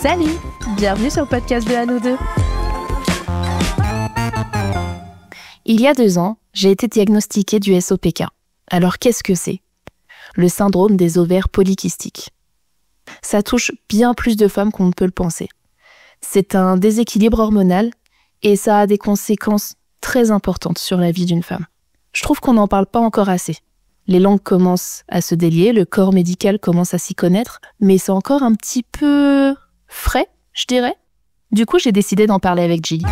Salut, bienvenue sur le podcast de Anneau 2. Il y a 2 ans, j'ai été diagnostiquée du SOPK. Alors qu'est-ce que c'est ? Le syndrome des ovaires polykystiques. Ça touche bien plus de femmes qu'on ne peut le penser. C'est un déséquilibre hormonal et ça a des conséquences très importantes sur la vie d'une femme. Je trouve qu'on n'en parle pas encore assez. Les langues commencent à se délier, le corps médical commence à s'y connaître, mais c'est encore un petit peu frais, je dirais. Du coup, j'ai décidé d'en parler avec Gilly.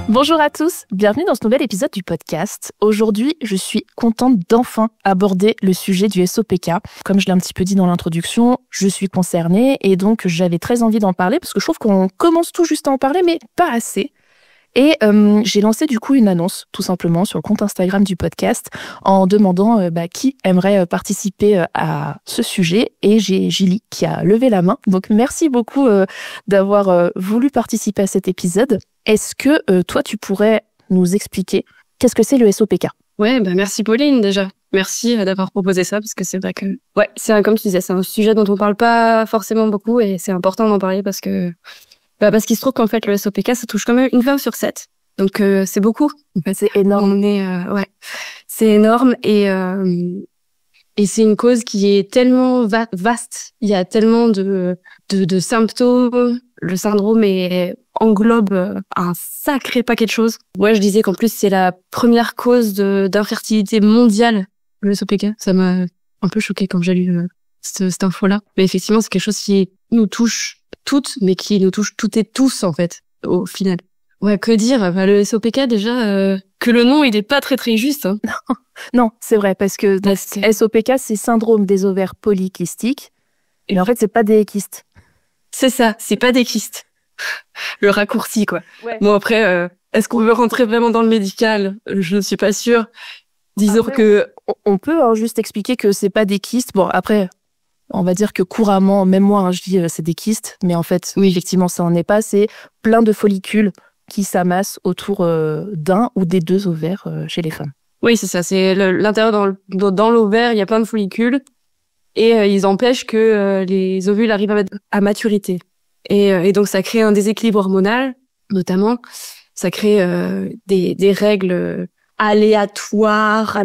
Bonjour à tous, bienvenue dans ce nouvel épisode du podcast. Aujourd'hui, je suis contente d'enfin aborder le sujet du SOPK. Comme je l'ai un petit peu dit dans l'introduction, je suis concernée et donc j'avais très envie d'en parler parce que je trouve qu'on commence tout juste à en parler, mais pas assez. Et j'ai lancé du coup une annonce, tout simplement, sur le compte Instagram du podcast en demandant qui aimerait participer à ce sujet. Et j'ai Gilly qui a levé la main. Donc merci beaucoup d'avoir voulu participer à cet épisode. Est-ce que toi, tu pourrais nous expliquer qu'est-ce que c'est le SOPK ? Ouais, merci Pauline déjà. Merci d'avoir proposé ça parce que c'est vrai que comme tu disais, c'est un sujet dont on parle pas forcément beaucoup et c'est important d'en parler parce qu'il se trouve qu'en fait le SOPK ça touche quand même une femme sur 7. Donc c'est beaucoup. En fait, c'est énorme. C'est énorme et c'est une cause qui est tellement vaste. Il y a tellement de symptômes. Le syndrome englobe un sacré paquet de choses. Ouais, je disais qu'en plus c'est la première cause d'infertilité mondiale. Le SOPK, ça m'a un peu choquée quand j'ai lu cette info-là. Mais effectivement, c'est quelque chose qui nous touche toutes, mais qui nous touche toutes et tous, en fait, au final. Ouais, que dire ? Le SOPK, déjà, que le nom, il est pas très très juste. Hein. Non, c'est vrai, parce que SOPK, c'est syndrome des ovaires polykystiques. Et en fait, c'est pas des kystes. C'est ça, c'est pas des kystes. Le raccourci, quoi. Ouais. Bon, après, est-ce qu'on veut rentrer vraiment dans le médical ? Je ne suis pas sûre. Disons après, on peut juste expliquer que c'est pas des kystes. Bon, après... On va dire que couramment, même moi, je dis c'est des kystes, mais en fait, oui, effectivement, ça en est pas. C'est plein de follicules qui s'amassent autour d'un ou des 2 ovaires chez les femmes. Oui, c'est ça. C'est l'intérieur dans l'ovaire, il y a plein de follicules et ils empêchent que les ovules arrivent à maturité. Et donc, ça crée un déséquilibre hormonal, notamment. Ça crée des règles aléatoires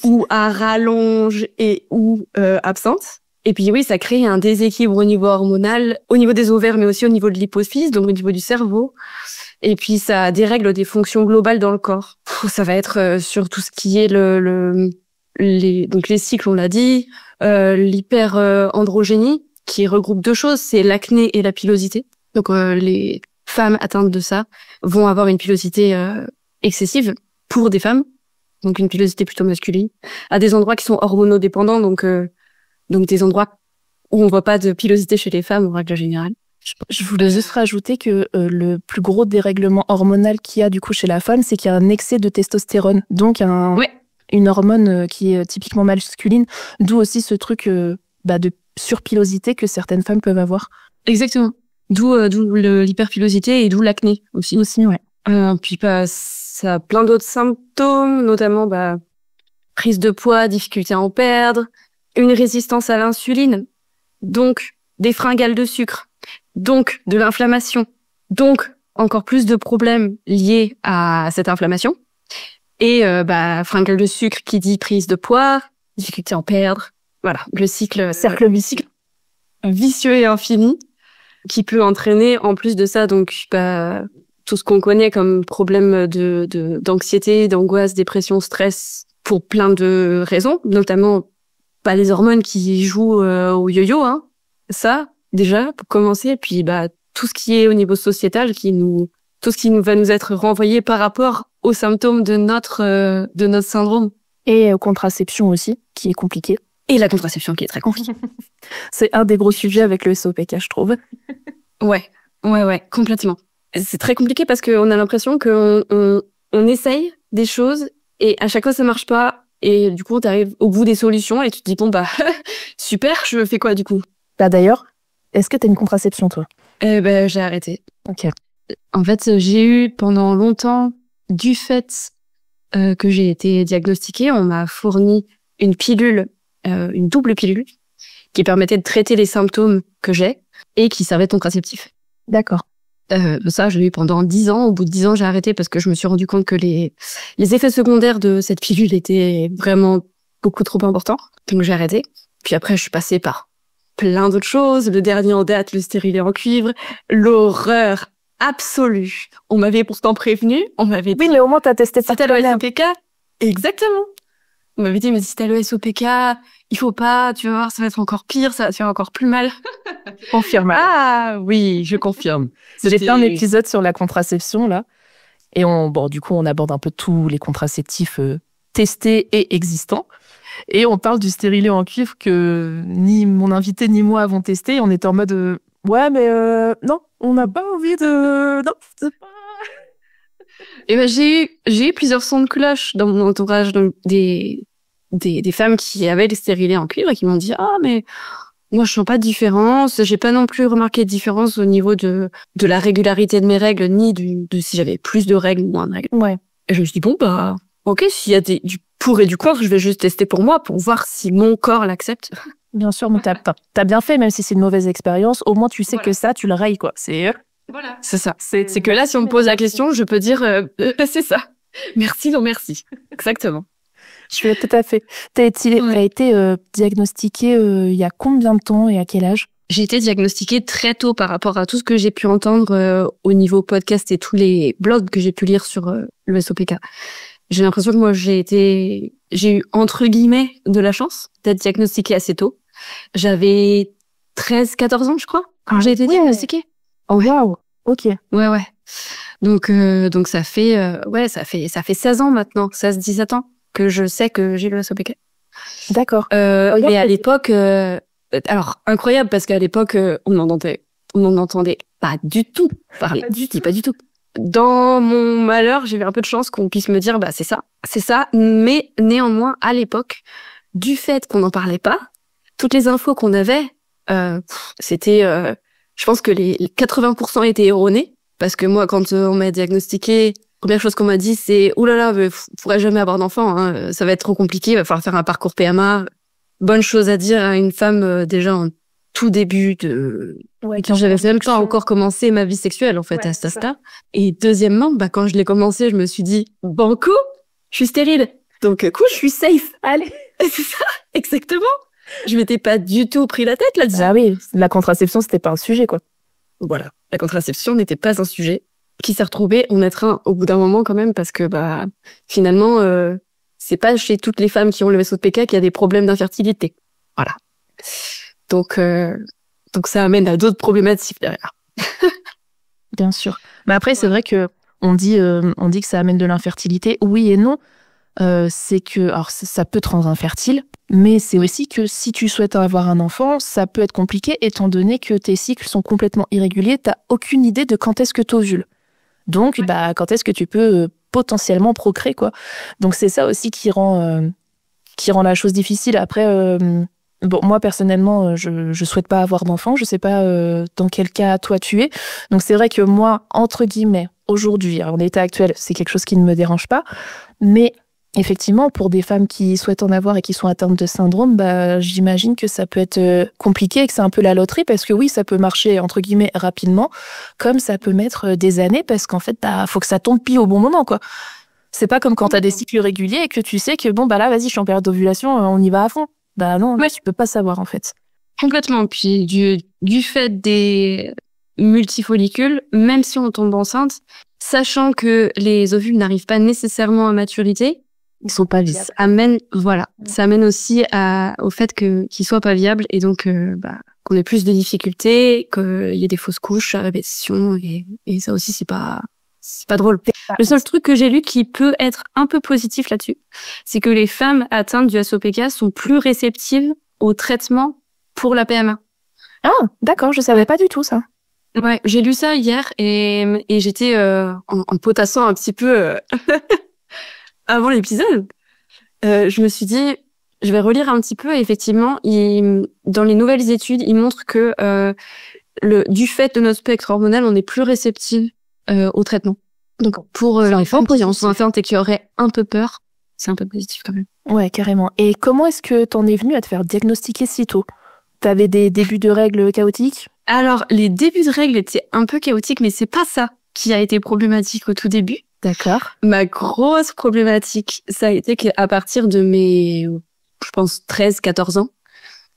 ou à rallonge et ou absentes. Et puis oui, ça crée un déséquilibre au niveau hormonal, au niveau des ovaires, mais aussi au niveau de l'hypophyse, donc au niveau du cerveau. Et puis ça dérègle des fonctions globales dans le corps. Ça va être sur tout ce qui est donc les cycles, on l'a dit, l'hyperandrogénie, qui regroupe 2 choses, c'est l'acné et la pilosité. Donc les femmes atteintes de ça vont avoir une pilosité excessive pour des femmes, donc une pilosité plutôt masculine, à des endroits qui sont hormonodépendants, donc des endroits où on voit pas de pilosité chez les femmes en règle générale. Je voulais juste rajouter que une plus gros dérèglement hormonal qu'il y a du coup chez la femme, c'est qu'il y a un excès de testostérone, donc une hormone qui est typiquement masculine, d'où aussi ce truc de surpilosité que certaines femmes peuvent avoir. Exactement. D'où l'hyperpilosité et d'où l'acné aussi, ouais. Puis ça a plein d'autres symptômes, notamment prise de poids, difficulté à en perdre, une résistance à l'insuline, donc des fringales de sucre, donc de l'inflammation, donc encore plus de problèmes liés à cette inflammation. Et fringales de sucre qui dit prise de poids, difficulté à en perdre. Voilà, le cercle vicieux et infini qui peut entraîner en plus de ça donc tout ce qu'on connaît comme problème d'anxiété, d'angoisse, dépression, stress pour plein de raisons, notamment pas les hormones qui jouent au yo-yo, hein. Ça, déjà, pour commencer. Et puis, tout ce qui est au niveau sociétal, tout ce qui va nous être renvoyé par rapport aux symptômes de notre syndrome. Et contraception aussi, qui est compliquée. Et la contraception qui est très compliquée. C'est un des gros sujets avec le SOPK, je trouve. Ouais, complètement. C'est très compliqué parce qu'on a l'impression qu'on essaye des choses et à chaque fois ça marche pas. Et du coup, t'arrives au bout des solutions et tu te dis, super, je fais quoi du coup ? D'ailleurs, est-ce que t'as une contraception, toi ? J'ai arrêté. Ok. En fait, j'ai eu pendant longtemps, du fait que j'ai été diagnostiquée, on m'a fourni une pilule, une double pilule, qui permettait de traiter les symptômes que j'ai et qui servait de contraceptif. D'accord. Ça, je l'ai eu pendant 10 ans. Au bout de 10 ans, j'ai arrêté parce que je me suis rendu compte que les effets secondaires de cette pilule étaient vraiment beaucoup trop importants. Donc, j'ai arrêté. Puis après, je suis passée par plein d'autres choses. Le dernier en date, le stérilet en cuivre. L'horreur absolue. On m'avait pourtant prévenu. On m'avait dit... Oui, mais au moins, t'as testé ça. Si t'as le SOPK. Exactement. On m'avait dit, mais si t'as le SOPK, il faut pas, tu vas voir, ça va être encore pire, ça va te faire encore plus mal. Confirme. Ah, oui, je confirme. J'ai fait un épisode sur la contraception, là. Et du coup, on aborde un peu tous les contraceptifs testés et existants. Et on parle du stérilet en cuivre que ni mon invité ni moi avons testé. On était en mode, ouais, mais non, on n'a pas envie de... Non, c'est pas... Et ben, j'ai eu plusieurs sons de cloche dans mon entourage, donc des femmes qui avaient les stérilets en cuivre et qui m'ont dit, ah, mais moi, je sens pas de différence. J'ai pas non plus remarqué de différence au niveau de la régularité de mes règles, ni de si j'avais plus de règles ou moins de règles. Ouais. Et je me suis dit, bon, bah, ok, s'il y a du pour et du contre, je vais juste tester pour moi, pour voir si mon corps l'accepte. Bien sûr, mais t'as bien fait, même si c'est une mauvaise expérience. Au moins, tu sais que ça, tu le rayes, quoi. Voilà. C'est ça. C'est que là, si on me pose la question, je peux dire, c'est ça. Merci, non merci. Exactement. Je suis tout à fait. T'as été diagnostiquée il y a combien de temps et à quel âge? J'ai été diagnostiquée très tôt par rapport à tout ce que j'ai pu entendre au niveau podcast et tous les blogs que j'ai pu lire sur le SOPK. J'ai l'impression que moi, j'ai eu, entre guillemets, de la chance d'être diagnostiquée assez tôt. J'avais 13-14 ans, je crois, quand j'ai été diagnostiquée. Oh, waouh. Ok. Ouais. Donc ça fait 16 ans maintenant, 16-17 ans que je sais que j'ai le SOPK. D'accord. Mais à l'époque, alors incroyable parce qu'à l'époque, on n'en entendait pas du tout parler. Pas du tout. Dans mon malheur, j'ai eu un peu de chance qu'on puisse me dire, bah c'est ça. Mais néanmoins, à l'époque, du fait qu'on n'en parlait pas, toutes les infos qu'on avait, c'était, je pense que les 80% étaient erronées. Parce que moi, quand on m'a diagnostiqué, première chose qu'on m'a dit, c'est « Ouh là là, mais pourrais jamais avoir d'enfant, hein, ça va être trop compliqué, il va falloir faire un parcours PMA. » Bonne chose à dire à une femme déjà en tout début de... Ouais, quand j'avais même pas encore commencé ma vie sexuelle, en fait, à ce stade-là. Et deuxièmement, quand je l'ai commencé, je me suis dit « Banco, je suis stérile. Donc, cool, je suis safe. » Allez. C'est ça, exactement. Je m'étais pas du tout pris la tête là-dessus. Ah oui, la contraception, c'était pas un sujet, quoi. Voilà. La contraception n'était pas un sujet qui s'est retrouvé en être un au bout d'un moment quand même parce que finalement c'est pas chez toutes les femmes qui ont le SOPK qu'il y a des problèmes d'infertilité. Voilà. Donc ça amène à d'autres problématiques derrière. Bien sûr. Mais après c'est vrai que on dit que ça amène de l'infertilité. Oui et non. C'est que alors ça peut te rendre infertile, mais c'est aussi que si tu souhaites avoir un enfant, ça peut être compliqué étant donné que tes cycles sont complètement irréguliers, t'as aucune idée de quand est-ce que t'ovules. Donc quand est-ce que tu peux potentiellement procréer, quoi. Donc c'est ça aussi qui rend la chose difficile. Après moi personnellement, je souhaite pas avoir d'enfant, je sais pas dans quel cas toi tu es. Donc c'est vrai que moi entre guillemets aujourd'hui, en état actuel, c'est quelque chose qui ne me dérange pas, mais effectivement, pour des femmes qui souhaitent en avoir et qui sont atteintes de syndrome, j'imagine que ça peut être compliqué et que c'est un peu la loterie parce que oui, ça peut marcher entre guillemets rapidement, comme ça peut mettre des années parce qu'en fait, faut que ça tombe pile au bon moment, quoi. C'est pas comme quand t'as des cycles réguliers et que tu sais que là, vas-y, je suis en période d'ovulation, on y va à fond. Non, tu peux pas savoir en fait. Complètement. Puis du fait des multifollicules, même si on tombe enceinte, sachant que les ovules n'arrivent pas nécessairement à maturité, ils sont pas viables. Ça amène aussi au fait qu'ils soient pas viables et donc qu'on ait plus de difficultés, qu'il y ait des fausses couches à répétition et ça aussi c'est pas drôle. Le seul truc que j'ai lu qui peut être un peu positif là-dessus, c'est que les femmes atteintes du SOPK sont plus réceptives au traitement pour la PMA. Ah, d'accord, je savais pas du tout ça. Ouais, j'ai lu ça hier et j'étais en potassant un petit peu avant l'épisode. Je me suis dit, je vais relire un petit peu et effectivement, dans les nouvelles études, ils montrent que du fait de notre spectre hormonal, on est plus réceptive au traitement. Donc pour les femmes qui sont enceintes et qui auraient un peu peur, c'est un peu positif quand même. Ouais, carrément. Et comment est-ce que t'en es venue à te faire diagnostiquer si tôt ? T'avais des débuts de règles chaotiques? Alors, les débuts de règles étaient un peu chaotiques, mais c'est pas ça qui a été problématique au tout début. D'accord. Ma grosse problématique, ça a été qu'à partir de mes, je pense, 13, 14 ans,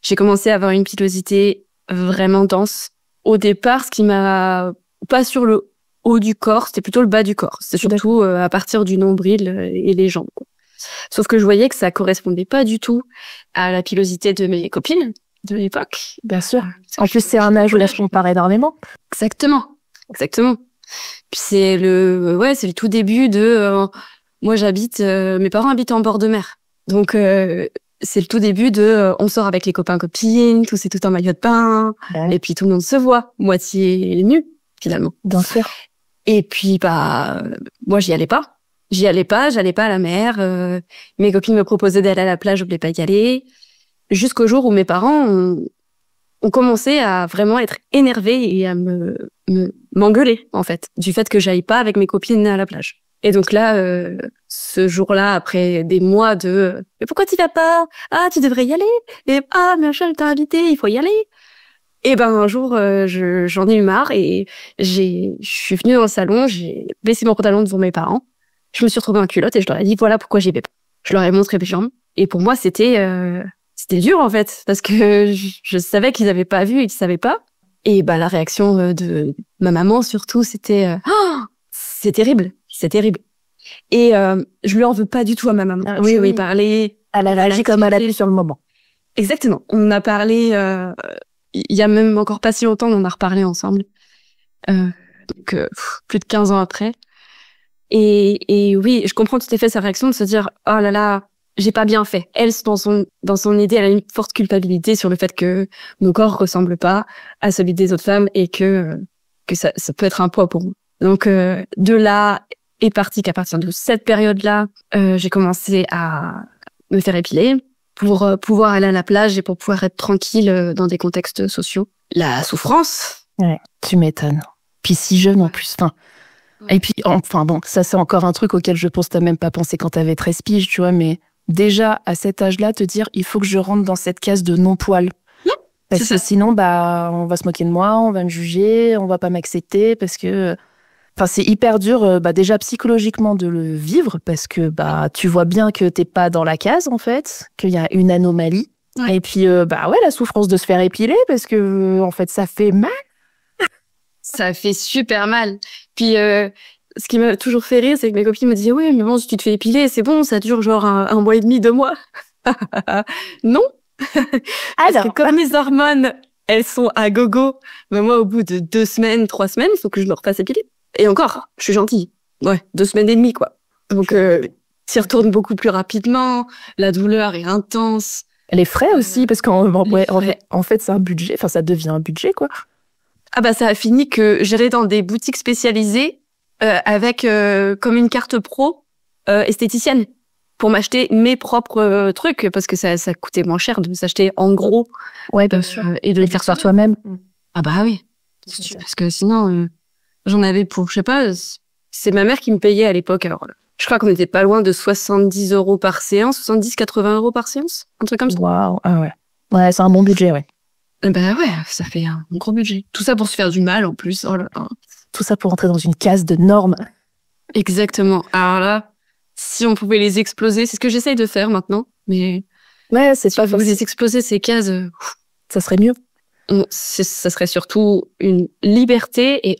j'ai commencé à avoir une pilosité vraiment dense. Au départ, ce qui m'a pas sur le haut du corps, c'était plutôt le bas du corps. C'était surtout à partir du nombril et les jambes, quoi. Sauf que je voyais que ça correspondait pas du tout à la pilosité de mes copines de l'époque. Bien sûr. En plus, c'est un âge où là, je compare énormément. Exactement. Puis c'est le tout début de, moi mes parents habitent en bord de mer. Donc, c'est le tout début de, on sort avec les copains, copines, tous c'est tout en maillot de bain. Ouais. Et puis tout le monde se voit, moitié nu, finalement. Bien sûr. Et puis, moi, j'allais pas à la mer. Mes copines me proposaient d'aller à la plage, je voulais pas y aller. Jusqu'au jour où mes parents ont commencé à vraiment être énervés et à m'engueuler, en fait, du fait que j'aille pas avec mes copines à la plage. Et donc là, ce jour-là, après des mois de « Mais pourquoi t'y vas pas? Ah, tu devrais y aller. Et machin, t'a invité, il faut y aller. » Et un jour, j'en ai eu marre et je suis venue dans le salon, j'ai baissé mon pantalon devant mes parents. Je me suis retrouvée en culotte et je leur ai dit « Voilà pourquoi j'y vais pas. » Je leur ai montré mes jambes. Et pour moi, c'était dur, en fait, parce que je savais qu'ils avaient pas vu et qu'ils savaient pas. Et la réaction de ma maman, surtout, c'était c'est terrible. Et je lui en veux pas du tout à ma maman. Ah, oui. Parler. Elle a réagi comme elle a pu sur le moment. Exactement. On a parlé, il y a même encore pas si longtemps, on en a reparlé ensemble. Donc, plus de 15 ans après. Et oui, je comprends tout à fait sa réaction de se dire, oh là là, j'ai pas bien fait. Elle, dans son idée, elle a une forte culpabilité sur le fait que mon corps ressemble pas à celui des autres femmes et que ça peut être un poids pour moi. Donc, de là est parti qu'à partir de cette période-là, j'ai commencé à me faire épiler pour pouvoir aller à la plage et pour pouvoir être tranquille dans des contextes sociaux. La souffrance. Ouais, tu m'étonnes. Puis si jeune en plus, Et puis, ça c'est encore un truc auquel je pense t'as même pas pensé quand t'avais 13 piges, tu vois, mais déjà, à cet âge-là, te dire, il faut que je rentre dans cette case de non-poil. Parce que sinon, on va se moquer de moi, on va me juger, on va pas m'accepter, parce que... c'est hyper dur, déjà psychologiquement de le vivre, parce que tu vois bien que t'es pas dans la case, en fait, qu'il y a une anomalie. Ouais. Et puis, la souffrance de se faire épiler, parce que, en fait, ça fait mal. Ça fait super mal. Puis, ce qui m'a toujours fait rire, c'est que mes copines me disaient « Oui, mais bon, si tu te fais épiler, c'est bon, ça dure genre un mois et demi, 2 mois. » Non. Parce que comme mes hormones, elles sont à gogo, moi, au bout de 2 semaines, 3 semaines, il faut que je me refasse épiler. Et encore, je suis gentille. Ouais, 2 semaines et demie, quoi. Donc, s'y retourne beaucoup plus rapidement, la douleur est intense. Les frais aussi, parce qu'en fait, c'est un budget, ça devient un budget, quoi. Ça a fini que j'allais dans des boutiques spécialisées avec comme une carte pro esthéticienne pour m'acheter mes propres trucs parce que ça coûtait moins cher de s'acheter en gros. Ouais, bien sûr. Et de les faire sur toi-même. Oui. Parce que sinon, j'en avais pour, je sais pas, c'est ma mère qui me payait à l'époque. Alors, je crois qu'on était pas loin de 70 € par séance, 70-80 € par séance, un truc comme ça. Waouh, ah ouais. Ouais, c'est un bon budget, ouais. Ouais, ça fait un gros budget. Tout ça pour se faire du mal, en plus. Oh là là. Tout ça pour entrer dans une case de normes. Exactement. Alors là, si on pouvait les exploser, c'est ce que j'essaye de faire maintenant, mais... Ouais, c'est pas facile. Les exploser, ces cases... Ça serait mieux. Ça serait surtout une liberté et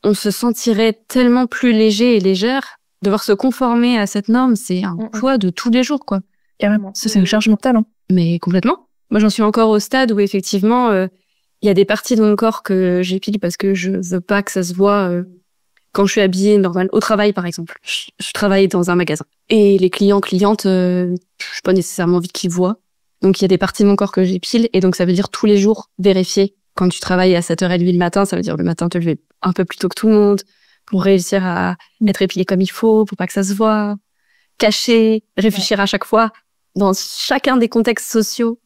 on se sentirait tellement plus léger et légère. Devoir se conformer à cette norme, c'est un choix de tous les jours, quoi. Carrément. C'est une charge mentale, hein. Mais complètement. Moi, j'en suis encore au stade où, effectivement, il y a des parties de mon corps que j'épile parce que je veux pas que ça se voit quand je suis habillée normal. Au travail, par exemple. Je travaille dans un magasin. Et les clientes, j'ai pas nécessairement envie qu'ils voient. Donc, il y a des parties de mon corps que j'épile. Et donc, ça veut dire tous les jours vérifier. Quand tu travailles à 7h30 le matin, ça veut dire le matin te lever un peu plus tôt que tout le monde pour réussir à être épilé comme il faut, pour pas que ça se voit. Cacher, réfléchir à chaque fois dans chacun des contextes sociaux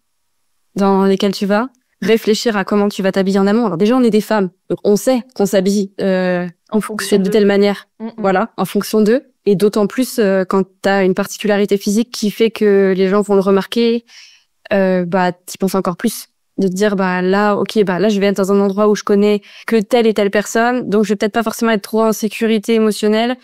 dans lesquels tu vas, réfléchir à comment tu vas t'habiller en amont. Alors déjà, on est des femmes, donc on sait qu'on s'habille en fonction de telle manière, voilà, en fonction d'eux. Et d'autant plus quand t'as une particularité physique qui fait que les gens vont le remarquer, t'y penses encore plus. de te dire là je vais être dans un endroit où je connais que telle et telle personne, donc je vais peut-être pas forcément être trop en sécurité émotionnelle,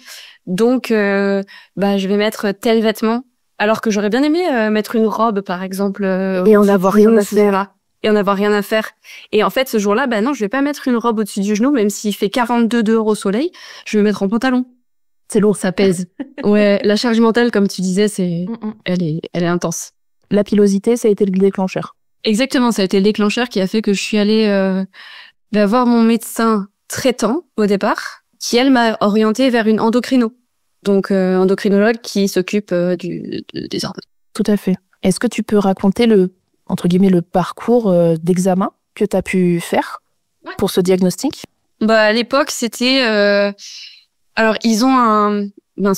donc je vais mettre tel vêtement, alors que j'aurais bien aimé mettre une robe par exemple et en avoir rien à faire. Et en avoir rien à faire. Et en fait ce jour-là non, je vais pas mettre une robe au-dessus du genou, même s'il fait 42 dehors au soleil, je vais mettre en pantalon. C'est lourd, ça pèse. Ouais, la charge mentale, comme tu disais, elle est intense. La pilosité, ça a été le déclencheur. Exactement, ça a été le déclencheur qui a fait que je suis allée voir mon médecin traitant au départ, qui elle m'a orientée vers une endocrino. Donc endocrinologue qui s'occupe des hormones. Tout à fait. Est-ce que tu peux raconter le parcours d'examen que tu as pu faire pour ce diagnostic? À l'époque, c'était alors ils ont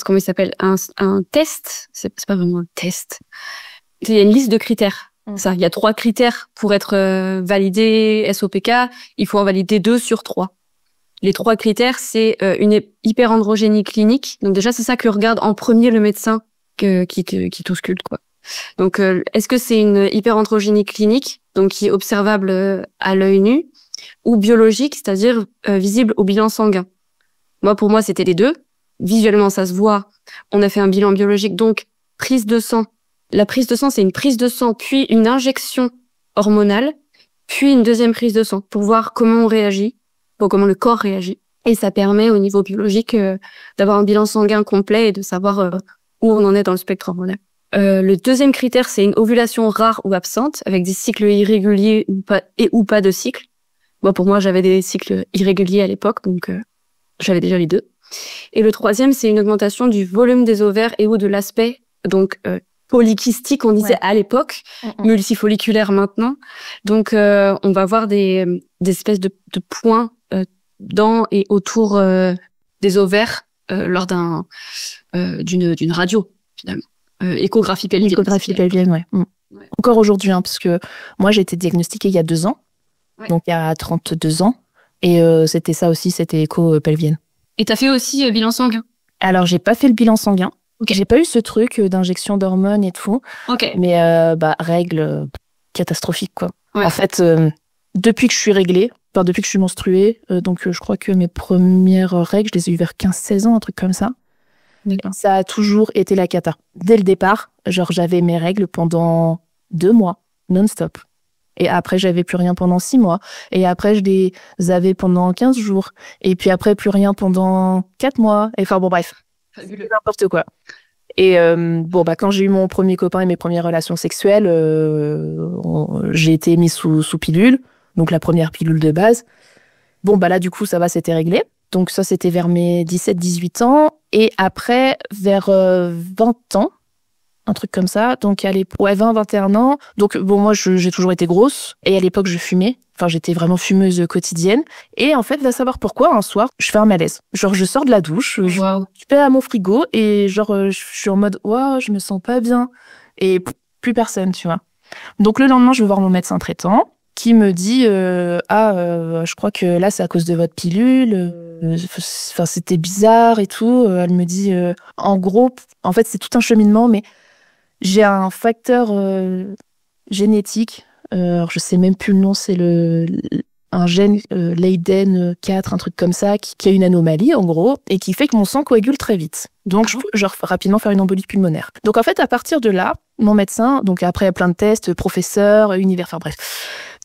comment il s'appelle, un test, c'est pas vraiment un test. Il y a une liste de critères. Ça, il y a 3 critères pour être validé SOPK, il faut en valider 2 sur 3. Les 3 critères, c'est une hyperandrogénie clinique. Donc déjà, c'est ça que regarde en premier le médecin qui t'ausculte, quoi. Donc est-ce que c'est une hyperandrogénie clinique, donc qui est observable à l'œil nu, ou biologique, c'est-à-dire visible au bilan sanguin? Pour moi, c'était les 2. Visuellement, ça se voit. On a fait un bilan biologique, donc prise de sang. La prise de sang, c'est une prise de sang, puis une injection hormonale, puis une deuxième prise de sang pour voir comment on réagit, comment le corps réagit. Et ça permet au niveau biologique d'avoir un bilan sanguin complet et de savoir où on en est dans le spectre hormonal. Le deuxième critère, c'est une ovulation rare ou absente, avec des cycles irréguliers ou pas de cycles. Pour moi, j'avais des cycles irréguliers à l'époque, donc j'avais déjà les 2. Et le troisième, c'est une augmentation du volume des ovaires et ou de l'aspect, donc polykystique, on disait à l'époque, multifolliculaire maintenant. Donc on va voir des espèces de points dans et autour des ovaires lors d'une radio, finalement. Échographie pelvienne. Échographie pelvienne, ouais. Encore aujourd'hui, parce que moi j'ai été diagnostiquée il y a 2 ans, donc il y a 32 ans, et c'était ça aussi, c'était écho pelvienne. Et t'as fait aussi bilan sanguin? Alors j'ai pas fait le bilan sanguin. Okay. J'ai pas eu ce truc d'injection d'hormones et tout. Okay. Mais règles catastrophiques, quoi. Ouais. En fait, depuis que je suis réglée, depuis que je suis menstruée, donc je crois que mes premières règles, je les ai eues vers 15-16 ans, un truc comme ça. D'accord. Ça a toujours été la cata. Dès le départ, j'avais mes règles pendant 2 mois, non-stop. Et après, j'avais plus rien pendant 6 mois. Et après, je les avais pendant 15 jours. Et puis après, plus rien pendant 4 mois. Et enfin, bon, bref. Fabuleux. N'importe quoi. Et quand j'ai eu mon premier copain et mes premières relations sexuelles, j'ai été mise sous pilule. Donc, la première pilule de base. Là, du coup, ça va, c'était réglé. Donc, ça, c'était vers mes 17-18 ans. Et après, vers 20 ans, un truc comme ça. Donc, 20-21 ans. Donc, moi, j'ai toujours été grosse. Et à l'époque, je fumais. Enfin, j'étais vraiment fumeuse quotidienne. Et en fait, va savoir pourquoi, un soir, je fais un malaise. Genre, je sors de la douche, je vais à mon frigo et je suis en mode, je me sens pas bien. Et plus personne, tu vois. Donc, le lendemain, je vais voir mon médecin traitant qui me dit, je crois que là, c'est à cause de votre pilule. C'était bizarre et tout. Elle me dit, en gros, en fait, c'est tout un cheminement, mais j'ai un facteur génétique. Je sais même plus le nom, c'est un gène Leiden 4, un truc comme ça, qui a une anomalie en gros, et qui fait que mon sang coagule très vite. Donc je peux rapidement faire une embolie pulmonaire. Donc en fait, à partir de là, mon médecin, donc après plein de tests, professeur, univers, enfin bref,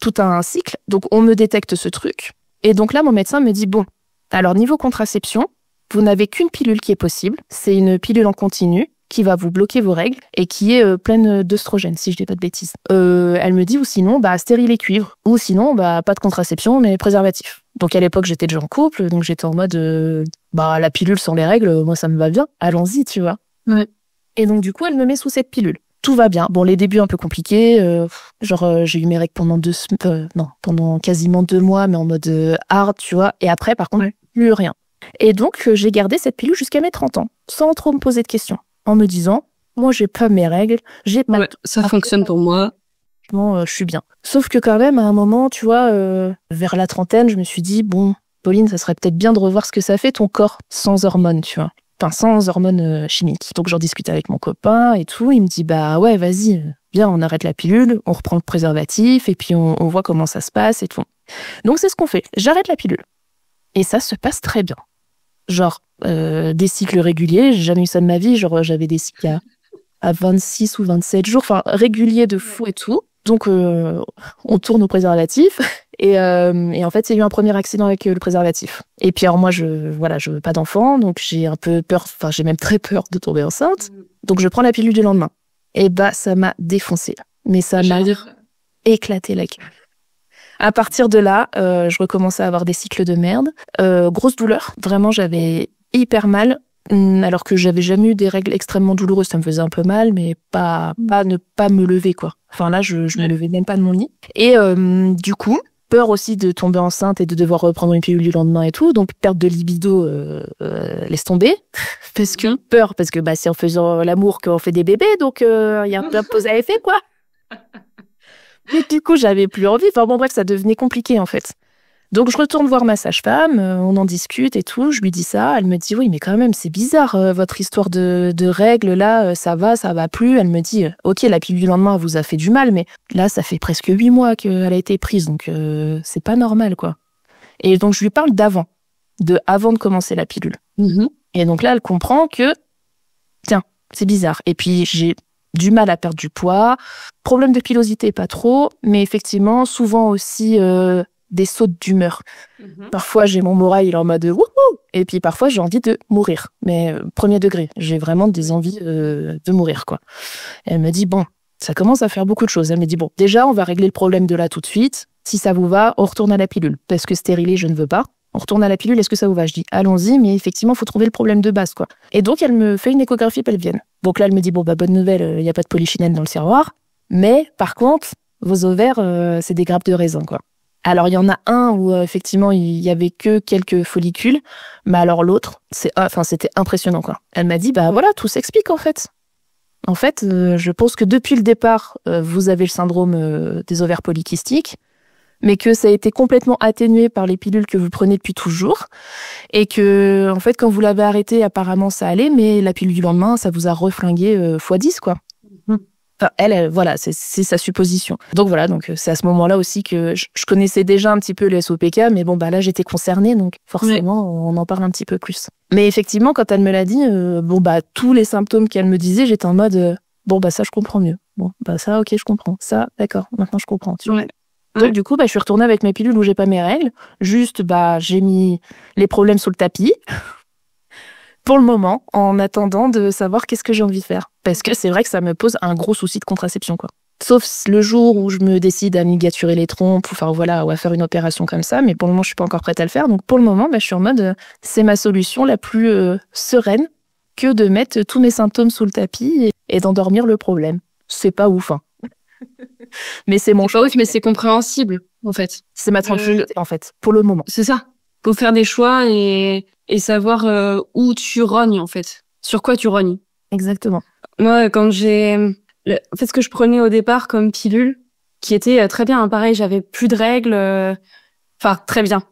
tout un cycle, donc on me détecte ce truc. Et donc là, mon médecin me dit, bon, alors niveau contraception, vous n'avez qu'une pilule qui est possible, c'est une pilule en continu, qui va vous bloquer vos règles et qui est pleine d'œstrogènes, si je dis pas de bêtises. Elle me dit, ou sinon, stérile et cuivre. Ou sinon, pas de contraception, mais préservatif. Donc à l'époque, j'étais déjà en couple, donc j'étais en mode, la pilule sans les règles, moi ça me va bien, allons-y, tu vois. Ouais. Et donc du coup, elle me met sous cette pilule. Tout va bien. Bon, les débuts un peu compliqués, j'ai eu mes règles pendant quasiment 2 mois, mais en mode hard, tu vois. Et après, par contre, plus rien. Et donc, j'ai gardé cette pilule jusqu'à mes 30 ans, sans trop me poser de questions. En me disant, moi, j'ai pas mes règles, j'ai pas... ça fonctionne pour moi. Bon, je suis bien. Sauf que quand même, à un moment, tu vois, vers la trentaine, je me suis dit, bon, Pauline, ça serait peut-être bien de revoir ce que ça fait ton corps sans hormones, tu vois. Enfin, sans hormones chimiques. Donc, j'en discutais avec mon copain et tout. Il me dit, ouais, vas-y, bien, on arrête la pilule, on reprend le préservatif, et puis on voit comment ça se passe et tout. Donc c'est ce qu'on fait. J'arrête la pilule. Et ça se passe très bien. Genre, des cycles réguliers, j'ai jamais eu ça de ma vie, genre j'avais des cycles à 26 ou 27 jours, enfin réguliers de fou et tout. Donc on tourne au préservatif et en fait il y a eu un premier accident avec le préservatif. Et puis alors moi je veux pas d'enfant, donc j'ai un peu peur, enfin j'ai même très peur de tomber enceinte. Donc je prends la pilule du lendemain. Et bah ça m'a défoncé. Mais ça m'a éclaté la gueule. À partir de là, je recommençais à avoir des cycles de merde. Grosse douleur, vraiment j'avais hyper mal. Alors que j'avais jamais eu des règles extrêmement douloureuses, ça me faisait un peu mal, mais pas ne pas me lever, quoi. Enfin là, je me levais même pas de mon lit. Et du coup, peur aussi de tomber enceinte et de devoir reprendre une pilule du lendemain et tout, donc perte de libido, laisse tomber. Parce que bah c'est en faisant l'amour qu'on fait des bébés, donc il y a un peu de cause à effet, quoi. Mais du coup, j'avais plus envie. Enfin bon, bref, ça devenait compliqué en fait. Donc je retourne voir ma sage-femme, on en discute et tout, je lui dis ça, elle me dit oui mais quand même c'est bizarre votre histoire de règles là, ça va plus, elle me dit ok la pilule du lendemain vous a fait du mal mais là ça fait presque 8 mois qu'elle a été prise donc c'est pas normal quoi. Et donc je lui parle avant de commencer la pilule. Et donc là elle comprend que tiens c'est bizarre et puis j'ai du mal à perdre du poids, problème de pilosité pas trop, mais effectivement souvent aussi des sautes d'humeur. Parfois, j'ai mon moral, il est en mode wouhou, et puis parfois, j'ai envie de mourir. Mais premier degré, j'ai vraiment des envies de mourir, quoi. Et elle me dit, bon, ça commence à faire beaucoup de choses. Elle me dit, bon, déjà, on va régler le problème de là tout de suite. Si ça vous va, on retourne à la pilule. Parce que stériler, je ne veux pas. On retourne à la pilule, est-ce que ça vous va? Je dis, allons-y, mais effectivement, il faut trouver le problème de base, quoi. Et donc, elle me fait une échographie pelvienne. Donc là, elle me dit, bon, bah, bonne nouvelle, il n'y a pas de polychinelle dans le tiroir. Mais, par contre, vos ovaires, c'est des grappes de raisin, quoi. Alors, il y en a un où, effectivement, il y avait que quelques follicules. Mais alors, l'autre, c'était impressionnant, quoi. Elle m'a dit, bah, voilà, tout s'explique, en fait. En fait, je pense que depuis le départ, vous avez le syndrome des ovaires polykystiques, mais que ça a été complètement atténué par les pilules que vous prenez depuis toujours. Et que, en fait, quand vous l'avez arrêté, apparemment, ça allait, mais la pilule du lendemain, ça vous a reflingué x10, quoi. Enfin, elle, voilà, c'est sa supposition. Donc voilà, donc c'est à ce moment-là aussi que je connaissais déjà un petit peu les SOPK, mais bon, bah là, j'étais concernée, donc forcément, on en parle un petit peu plus. Mais effectivement, quand elle me l'a dit, bon, bah, tous les symptômes qu'elle me disait, j'étais en mode, bon, bah, ça, je comprends mieux. Bon, bah, ça, ok, je comprends. Ça, d'accord, maintenant, je comprends. Tu vois. Donc, du coup, bah, je suis retournée avec mes pilules où j'ai pas mes règles. Juste, bah, j'ai mis les problèmes sous le tapis. Pour le moment, en attendant de savoir qu'est-ce que j'ai envie de faire. Parce que c'est vrai que ça me pose un gros souci de contraception, quoi. Sauf le jour où je me décide à ligaturer les trompes, ou à faire une opération comme ça, mais pour le moment, je suis pas encore prête à le faire. Donc pour le moment, bah, je suis en mode, c'est ma solution la plus sereine que de mettre tous mes symptômes sous le tapis et d'endormir le problème. C'est pas ouf, hein. Mais c'est mon choix. Pas ouf, mais c'est compréhensible, en fait. C'est ma tranquillité, en fait, pour le moment. C'est ça. Faut faire des choix et savoir où tu rognes, en fait. Sur quoi tu rognes. Exactement. Moi, quand j'ai fait ce que je prenais au départ comme pilule, qui était très bien, hein, pareil, j'avais plus de règles. Enfin, très bien.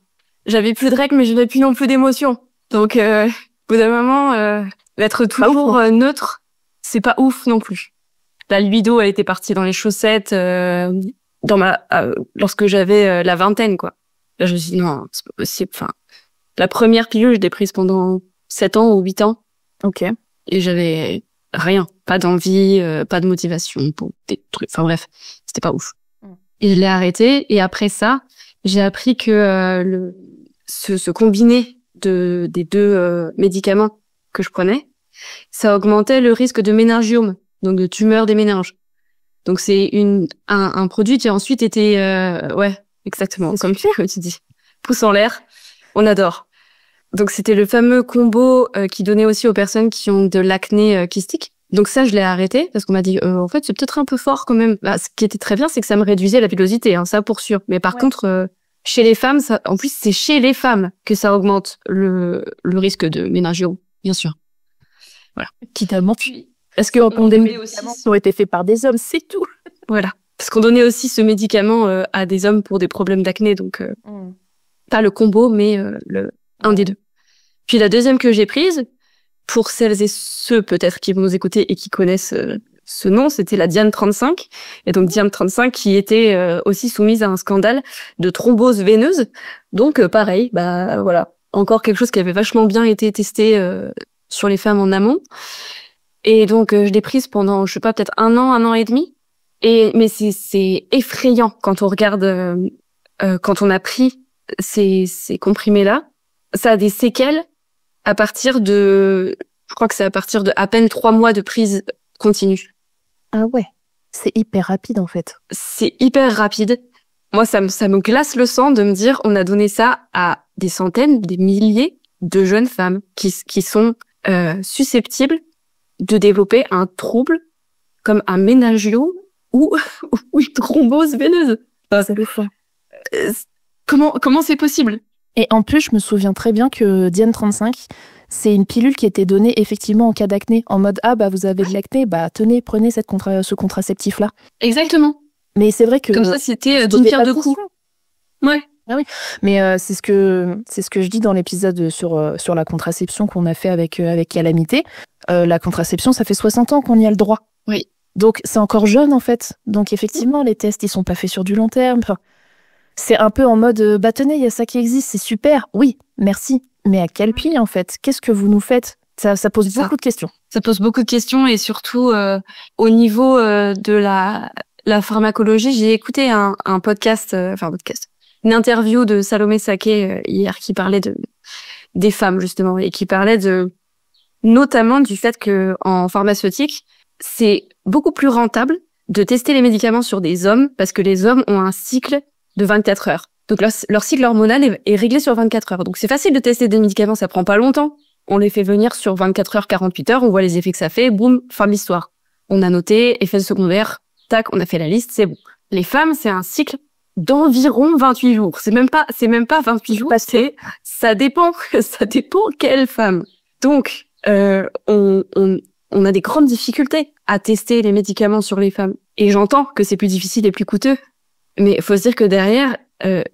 J'avais plus de règles, mais je n'avais plus non plus d'émotions. Donc, au bout d'un moment, d'être toujours neutre, c'est pas ouf non plus. La libido, elle était partie dans les chaussettes lorsque j'avais la vingtaine, quoi. Là, je me suis dit, non, c'est pas possible. Enfin, la première pilule, je l'ai prise pendant 7 ans ou 8 ans. Ok. Et j'avais rien. Pas d'envie, pas de motivation pour des trucs. Enfin, bref, c'était pas ouf. Et je l'ai arrêté. Et après ça, j'ai appris que ce combiné des deux médicaments que je prenais, ça augmentait le risque de méningiome, donc de tumeur des méninges. Donc c'est un produit qui a ensuite été exactement comme tu dis, pouce en l'air, on adore. Donc c'était le fameux combo qui donnait aussi aux personnes qui ont de l'acné kystique. Donc ça je l'ai arrêté parce qu'on m'a dit en fait c'est peut-être un peu fort quand même. Bah, ce qui était très bien c'est que ça me réduisait la pilosité, hein, ça pour sûr. Mais par contre chez les femmes, ça, en plus c'est chez les femmes que ça augmente le risque de méningiome, bien sûr. Voilà. Quitte à mentir. Est-ce que des médicaments ont été faits par des hommes, c'est tout. Voilà. Parce qu'on donnait aussi ce médicament à des hommes pour des problèmes d'acné, donc pas le combo, mais un des deux. Puis la deuxième que j'ai prise, pour celles et ceux peut-être qui vont nous écouter et qui connaissent ce nom, c'était la Diane 35. Et donc Diane 35 qui était aussi soumise à un scandale de thrombose veineuse. Donc pareil, voilà, encore quelque chose qui avait vachement bien été testé sur les femmes en amont. Et donc je l'ai prise pendant, je sais pas, peut-être un an et demi. Mais c'est effrayant quand on regarde, quand on a pris ces comprimés-là. Ça a des séquelles à partir de, je crois que c'est à partir de à peine 3 mois de prise continue. Ah ouais, c'est hyper rapide en fait. C'est hyper rapide. Moi, ça me glace le sang de me dire, on a donné ça à des centaines, des milliers de jeunes femmes qui sont susceptibles de développer un trouble comme un ménagiome ou une thrombose veineuse. Enfin, C'est le fond. Comment c'est possible? Et en plus, je me souviens très bien que Diane 35, c'est une pilule qui était donnée effectivement en cas d'acné, en mode vous avez de l'acné, tenez, prenez ce contraceptif-là. Exactement. Mais c'est vrai que Comme ça, c'était d'une pierre deux coups. Ouais. Ah oui. Mais c'est ce que je dis dans l'épisode sur la contraception qu'on a fait avec Calamité. La contraception, ça fait 60 ans qu'on y a le droit. Oui. Donc c'est encore jeune en fait. Donc effectivement, les tests, ils sont pas faits sur du long terme. Enfin, c'est un peu en mode tenez, il y a ça qui existe, c'est super. Oui, merci. Mais à quel prix en fait? Qu'est-ce que vous nous faites? Ça pose beaucoup de questions. Ça pose beaucoup de questions et surtout au niveau de la pharmacologie, j'ai écouté un podcast, une interview de Salomé Saké hier qui parlait des femmes justement et qui parlait notamment du fait que en pharmaceutique, c'est beaucoup plus rentable de tester les médicaments sur des hommes parce que les hommes ont un cycle de 24 heures. Donc leur cycle hormonal est réglé sur 24 heures. Donc c'est facile de tester des médicaments, ça prend pas longtemps. On les fait venir sur 24 heures, 48 heures, on voit les effets que ça fait, boum, fin de l'histoire. On a noté, effets secondaires, tac, on a fait la liste, c'est bon. Les femmes, c'est un cycle d'environ 28 jours. C'est même pas 28 jours, ça dépend quelle femme. Donc, on a des grandes difficultés à tester les médicaments sur les femmes. Et j'entends que c'est plus difficile et plus coûteux. Mais il faut se dire que derrière,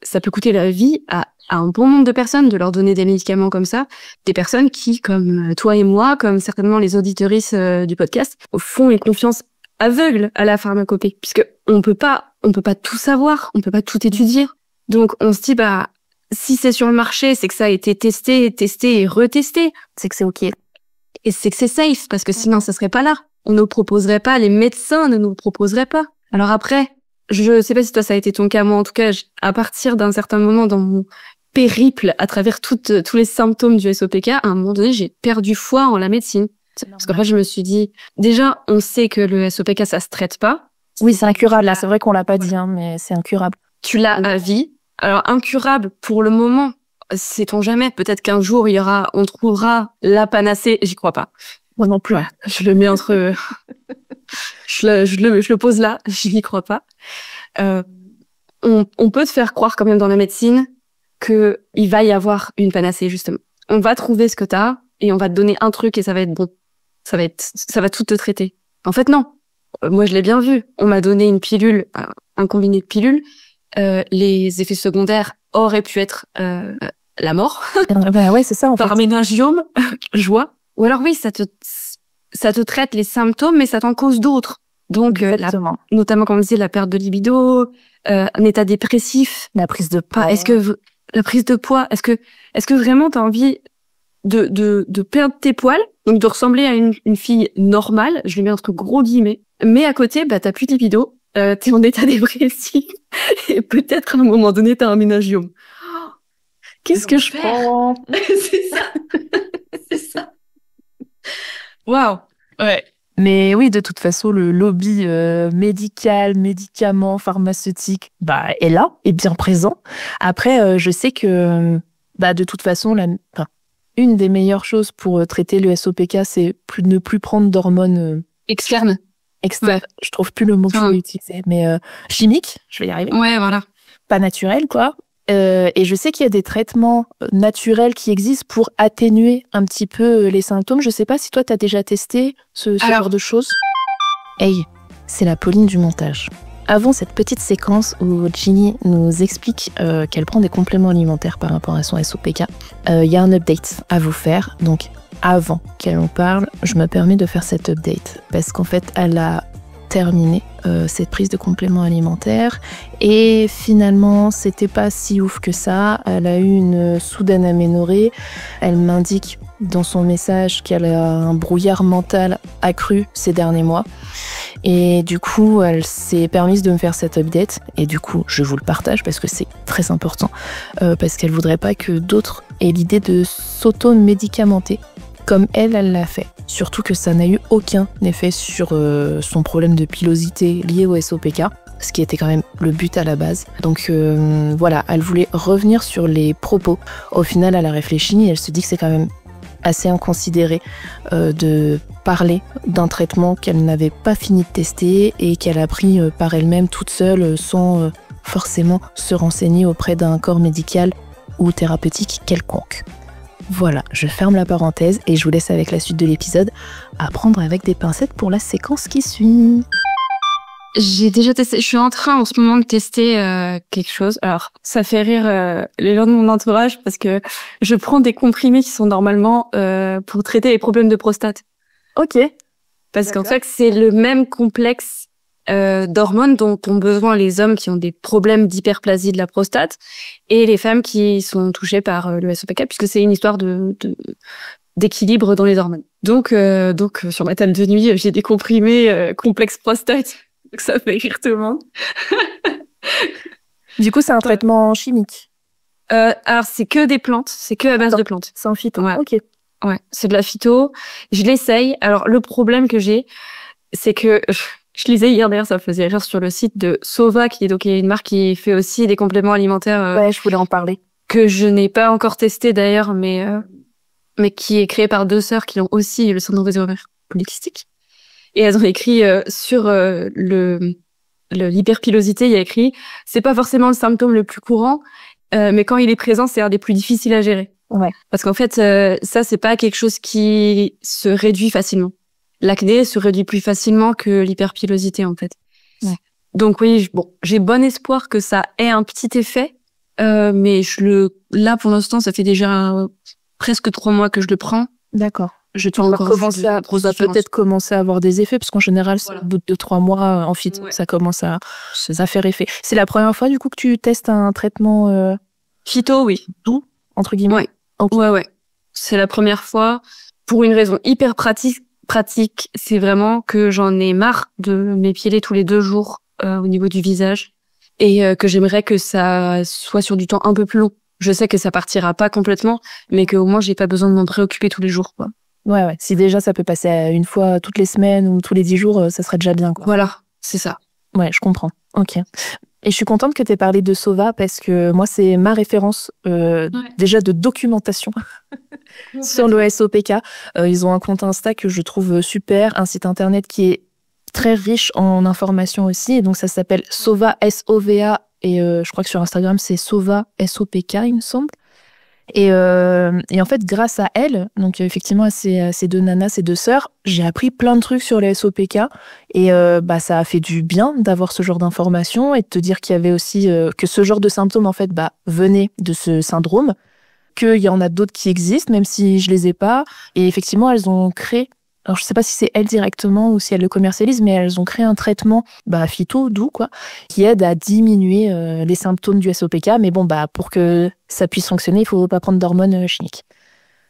ça peut coûter la vie à un bon nombre de personnes de leur donner des médicaments comme ça. Des personnes qui, comme toi et moi, comme certainement les auditeuristes du podcast, font une confiance aveugle à la pharmacopée. Puisque on peut pas tout savoir, on peut pas tout étudier. Donc on se dit, si c'est sur le marché, c'est que ça a été testé et retesté. C'est que c'est OK. Et c'est que c'est safe, parce que sinon ça serait pas là. On ne proposerait pas, les médecins ne nous proposeraient pas. Alors après, je sais pas si toi ça a été ton cas, moi en tout cas, à partir d'un certain moment dans mon périple à travers tous les symptômes du SOPK, à un moment donné, j'ai perdu foi en la médecine. Parce qu'en fait, je me suis dit, déjà, on sait que le SOPK, ça se traite pas. Oui, c'est incurable, là, c'est vrai qu'on l'a pas dit, mais c'est incurable. Tu l'as à vie. Alors, incurable, pour le moment, sait-on jamais, peut-être qu'un jour, on trouvera la panacée, j'y crois pas. Moi non plus. Ouais, je le mets entre... je le pose là, je n'y crois pas. On peut te faire croire quand même dans la médecine que il va y avoir une panacée, justement. On va trouver ce que t'as et on va te donner un truc et ça va être bon. Ça va tout te traiter. En fait, non. Moi, je l'ai bien vu. On m'a donné une pilule, un combiné de pilules. Les effets secondaires auraient pu être la mort. Ouais, c'est ça, en fait. Par méningiome, joie. Ou alors oui, ça te traite les symptômes, mais ça t'en cause d'autres. Donc, notamment, comme on disait, la perte de libido, un état dépressif, la prise de poids. La prise de poids, est-ce que vraiment t'as envie de perdre tes poils, donc de ressembler à une fille normale, je lui mets entre gros guillemets, mais à côté, t'as plus de libido, t'es en état dépressif, et peut-être à un moment donné, t'as un méningiome. Qu'est-ce que je prends? C'est ça. Waouh. Ouais. Mais oui, de toute façon, le lobby médical, médicaments, pharmaceutique, est là, est bien présent. Après, je sais que, de toute façon, une des meilleures choses pour traiter le SOPK, c'est ne plus prendre d'hormones externes. Ouais. Je trouve plus le mot que je vais utiliser, mais chimiques, je vais y arriver. Ouais, voilà. Pas naturel, quoi. Et je sais qu'il y a des traitements naturels qui existent pour atténuer un petit peu les symptômes. Je sais pas si toi, t'as déjà testé ce genre de choses. Hey, c'est la Pauline du montage. Avant cette petite séquence où Ginny nous explique qu'elle prend des compléments alimentaires par rapport à son SOPK, il y a un update à vous faire. Donc, avant qu'elle en parle, je me permets de faire cet update. Parce qu'en fait, elle a terminer cette prise de compléments alimentaires. Et finalement, c'était pas si ouf que ça. Elle a eu une soudaine aménorrhée. Elle m'indique dans son message qu'elle a un brouillard mental accru ces derniers mois. Et du coup, elle s'est permise de me faire cette update. Et du coup, je vous le partage parce que c'est très important. Parce qu'elle voudrait pas que d'autres aient l'idée de s'auto-médicamenter comme elle l'a fait. Surtout que ça n'a eu aucun effet sur son problème de pilosité lié au SOPK, ce qui était quand même le but à la base. Donc voilà, elle voulait revenir sur les propos. Au final, elle a réfléchi et elle se dit que c'est quand même assez inconsidéré de parler d'un traitement qu'elle n'avait pas fini de tester et qu'elle a pris par elle-même toute seule sans forcément se renseigner auprès d'un corps médical ou thérapeutique quelconque. Voilà, je ferme la parenthèse et je vous laisse avec la suite de l'épisode à prendre avec des pincettes pour la séquence qui suit. J'ai déjà testé, je suis en train en ce moment de tester quelque chose. Alors, ça fait rire les gens de mon entourage parce que je prends des comprimés qui sont normalement pour traiter les problèmes de prostate. Ok. Parce qu'en fait, c'est le même complexe d'hormones dont ont besoin les hommes qui ont des problèmes d'hyperplasie de la prostate et les femmes qui sont touchées par le SOPK, puisque c'est une histoire d'équilibre dans les hormones. Donc sur ma table de nuit, j'ai des comprimés complexe prostate. Donc ça fait rire tout le monde. Du coup, c'est un traitement chimique. Alors c'est que des plantes, c'est que à base de plantes. C'est un phyto. Ouais. Ok. Ouais, c'est de la phyto. Je l'essaye. Alors le problème que j'ai, c'est que je lisais hier d'ailleurs, ça me faisait rire sur le site de Sova, qui est donc une marque qui fait aussi des compléments alimentaires. Ouais, je voulais en parler. Que je n'ai pas encore testé d'ailleurs, mais qui est créé par deux sœurs qui ont aussi le syndrome des ovaires polykystiques. Et elles ont écrit sur l'hyperpilosité, il y a écrit c'est pas forcément le symptôme le plus courant, mais quand il est présent, c'est un des plus difficiles à gérer. Ouais. Parce qu'en fait, ça c'est pas quelque chose qui se réduit facilement. L'acné se réduit plus facilement que l'hyperpilosité en fait. Ouais. Donc oui, j'ai bon espoir que ça ait un petit effet, mais là pour l'instant, ça fait déjà presque 3 mois que je le prends. D'accord. Je dois encore peut-être commencer à avoir des effets, parce qu'en général, voilà. Au bout de 2-3 mois, en phyto, ouais. Ça commence à faire effet. C'est la première fois, du coup, que tu testes un traitement phyto, oui. Doux, entre guillemets. Ouais. Okay. Ouais. C'est la première fois. Pour une raison hyper pratique, c'est vraiment que j'en ai marre de m'épiler tous les 2 jours au niveau du visage et que j'aimerais que ça soit sur du temps un peu plus long. Je sais que ça partira pas complètement, mais qu'au moins j'ai pas besoin de m'en préoccuper tous les jours, quoi. Ouais. Si déjà ça peut passer à une fois toutes les semaines ou tous les 10 jours, ça serait déjà bien, quoi. Voilà, c'est ça. Ouais, je comprends. Ok. Et je suis contente que tu aies parlé de Sova parce que moi, c'est ma référence déjà de documentation sur le SOPK. Ils ont un compte Insta que je trouve super, un site internet qui est très riche en informations aussi. Et donc, ça s'appelle Sova, S-O-V-A. Et je crois que sur Instagram, c'est Sova, S-O-P-K, il me semble. Et en fait, grâce à elle, donc effectivement à ces 2 nanas, ces 2 sœurs, j'ai appris plein de trucs sur les SOPK et ça a fait du bien d'avoir ce genre d'informations et de te dire qu'il y avait aussi que ce genre de symptômes en fait venaient de ce syndrome, qu'il y en a d'autres qui existent même si je les ai pas. Et effectivement, elles ont créé, alors je sais pas si c'est elles directement ou si elles le commercialisent, mais elles ont créé un traitement phyto doux quoi, qui aide à diminuer les symptômes du SOPK. Mais bon pour que ça puisse fonctionner, il faut pas prendre d'hormones chimiques.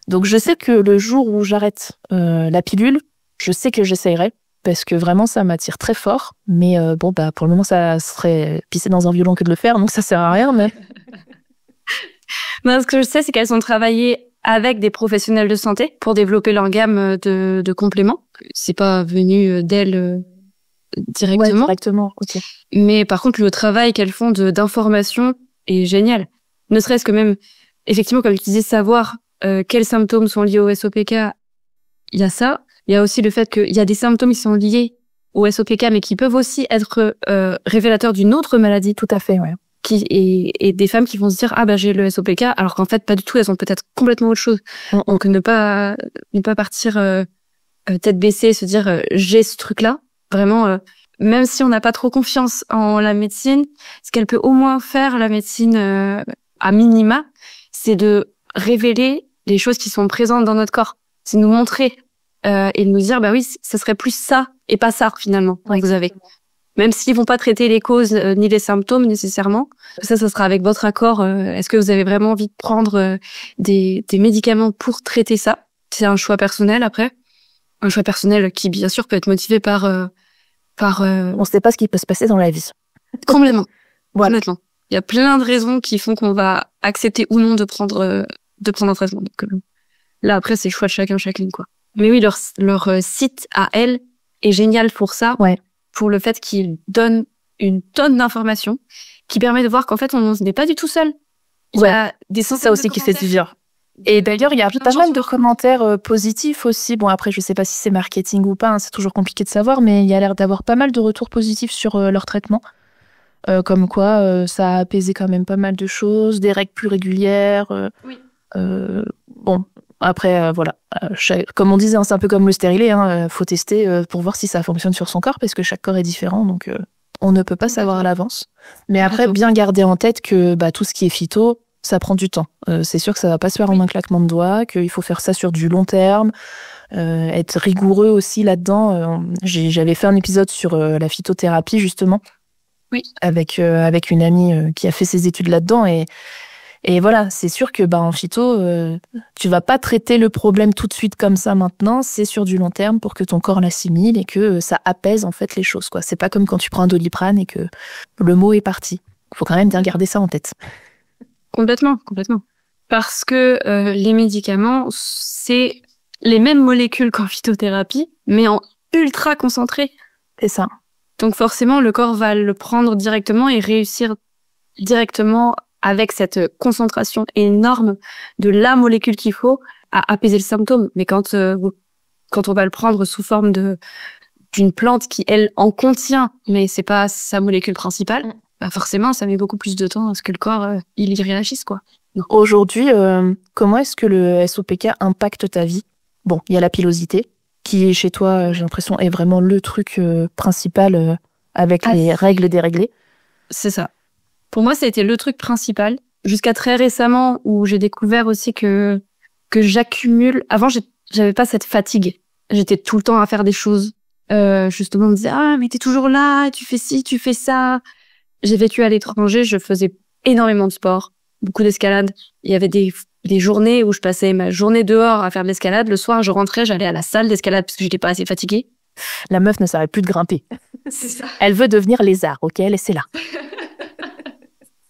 Donc je sais que le jour où j'arrête la pilule, je sais que j'essayerai parce que vraiment ça m'attire très fort. Mais pour le moment ça serait pisser dans un violon que de le faire, donc ça sert à rien. Mais non, ce que je sais, c'est qu'elles ont travaillé avec des professionnels de santé pour développer leur gamme de compléments. C'est pas venu d'elles directement. Ouais, directement, ok. Mais par contre, le travail qu'elles font d'information est génial. Ne serait-ce que même, effectivement, comme tu disais, savoir quels symptômes sont liés au SOPK, il y a ça. Il y a aussi le fait qu'il y a des symptômes qui sont liés au SOPK, mais qui peuvent aussi être révélateurs d'une autre maladie. Tout à fait, ouais. Et des femmes qui vont se dire j'ai le SOPK alors qu'en fait pas du tout, elles ont peut-être complètement autre chose. Donc ne pas partir tête baissée, se dire j'ai ce truc là vraiment, même si on n'a pas trop confiance en la médecine, ce qu'elle peut au moins faire la médecine à minima, c'est de révéler les choses qui sont présentes dans notre corps, c'est nous montrer et de nous dire bah oui, ça serait plus ça et pas ça finalement que vous avez. Même s'ils vont pas traiter les causes ni les symptômes nécessairement, ça sera avec votre accord. Est-ce que vous avez vraiment envie de prendre des médicaments pour traiter ça? C'est un choix personnel après, un choix personnel qui bien sûr peut être motivé par on sait pas ce qui peut se passer dans la vie. Complètement. Voilà. Complètement. Il y a plein de raisons qui font qu'on va accepter ou non de prendre un traitement. Donc là après c'est le choix de chacune quoi. Mais oui, leur site à elle est génial pour ça. Ouais. Pour le fait qu'il donne une tonne d'informations qui permet de voir qu'en fait on n'est pas du tout seul. Il y a des ça aussi qui fait du bien. Et d'ailleurs, il y a pas mal de commentaires positifs aussi. Bon, après, je sais pas si c'est marketing ou pas, hein, c'est toujours compliqué de savoir, mais il y a l'air d'avoir pas mal de retours positifs sur leur traitement. Comme quoi, ça a apaisé quand même pas mal de choses, des règles plus régulières. Oui. Bon, après, voilà. Comme on disait, hein, c'est un peu comme le stérilet, hein, faut tester pour voir si ça fonctionne sur son corps, parce que chaque corps est différent, donc on ne peut pas savoir à l'avance. Mais après, bien garder en tête que tout ce qui est phyto, ça prend du temps. C'est sûr que ça va pas se faire en un claquement de doigts, qu'il faut faire ça sur du long terme, être rigoureux aussi là-dedans. J'avais fait un épisode sur la phytothérapie, justement, oui, avec une amie qui a fait ses études là-dedans. Et voilà, c'est sûr que en phyto, tu vas pas traiter le problème tout de suite comme ça maintenant, c'est sur du long terme pour que ton corps l'assimile et que ça apaise en fait les choses, quoi. C'est pas comme quand tu prends un Doliprane et que le mot est parti. Faut quand même bien garder ça en tête. Complètement. Parce que les médicaments, c'est les mêmes molécules qu'en phytothérapie, mais en ultra concentré. C'est ça. Donc forcément, le corps va le prendre directement et réussir directement avec cette concentration énorme de la molécule qu'il faut à apaiser le symptôme. Mais quand on va le prendre sous forme d'une plante qui, elle, en contient, mais c'est pas sa molécule principale, forcément, ça met beaucoup plus de temps à ce que le corps, il y réagisse, quoi. Aujourd'hui, comment est-ce que le SOPK impacte ta vie? Bon, il y a la pilosité, qui chez toi, j'ai l'impression, est vraiment le truc principal avec les règles déréglées. C'est ça. Pour moi, ça a été le truc principal. Jusqu'à très récemment, où j'ai découvert aussi que j'accumule... Avant, j'avais pas cette fatigue. J'étais tout le temps à faire des choses. Justement, on me disait « Ah, mais t'es toujours là, tu fais ci, tu fais ça ». J'ai vécu à l'étranger, je faisais énormément de sport, beaucoup d'escalade. Il y avait des journées où je passais ma journée dehors à faire de l'escalade. Le soir, je rentrais, j'allais à la salle d'escalade parce que j'étais pas assez fatiguée. La meuf ne s'arrête plus de grimper. C'est ça. Elle veut devenir lézard, ok? Laissez là.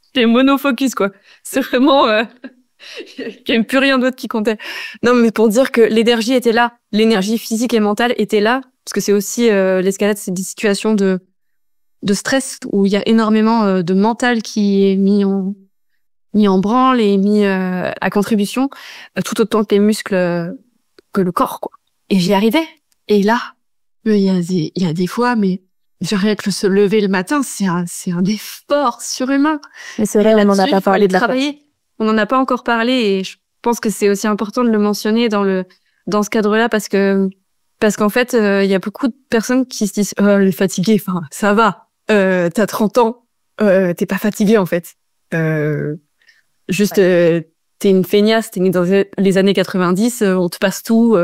J'étais monofocus, quoi. C'est vraiment... il n'y avait plus rien d'autre qui comptait. Non, mais pour dire que l'énergie était là. L'énergie physique et mentale était là. Parce que c'est aussi... l'escalade, c'est des situations de stress où il y a énormément de mental qui est mis en branle et mis à contribution, tout autant que les muscles que le corps, quoi. Et j'y arrivais. Et là, il y a des fois, mais rien que se lever le matin, c'est un effort surhumain. Mais c'est vrai, on n'en a pas parlé de la travailler. On n'en a pas encore parlé et je pense que c'est aussi important de le mentionner dans ce cadre-là parce qu'en fait, il y a beaucoup de personnes qui se disent « Oh, elle est fatiguée, enfin, ça va. T'as 30 ans, t'es pas fatiguée en fait. T'es une feignasse, t'es née dans les années 90, on te passe tout,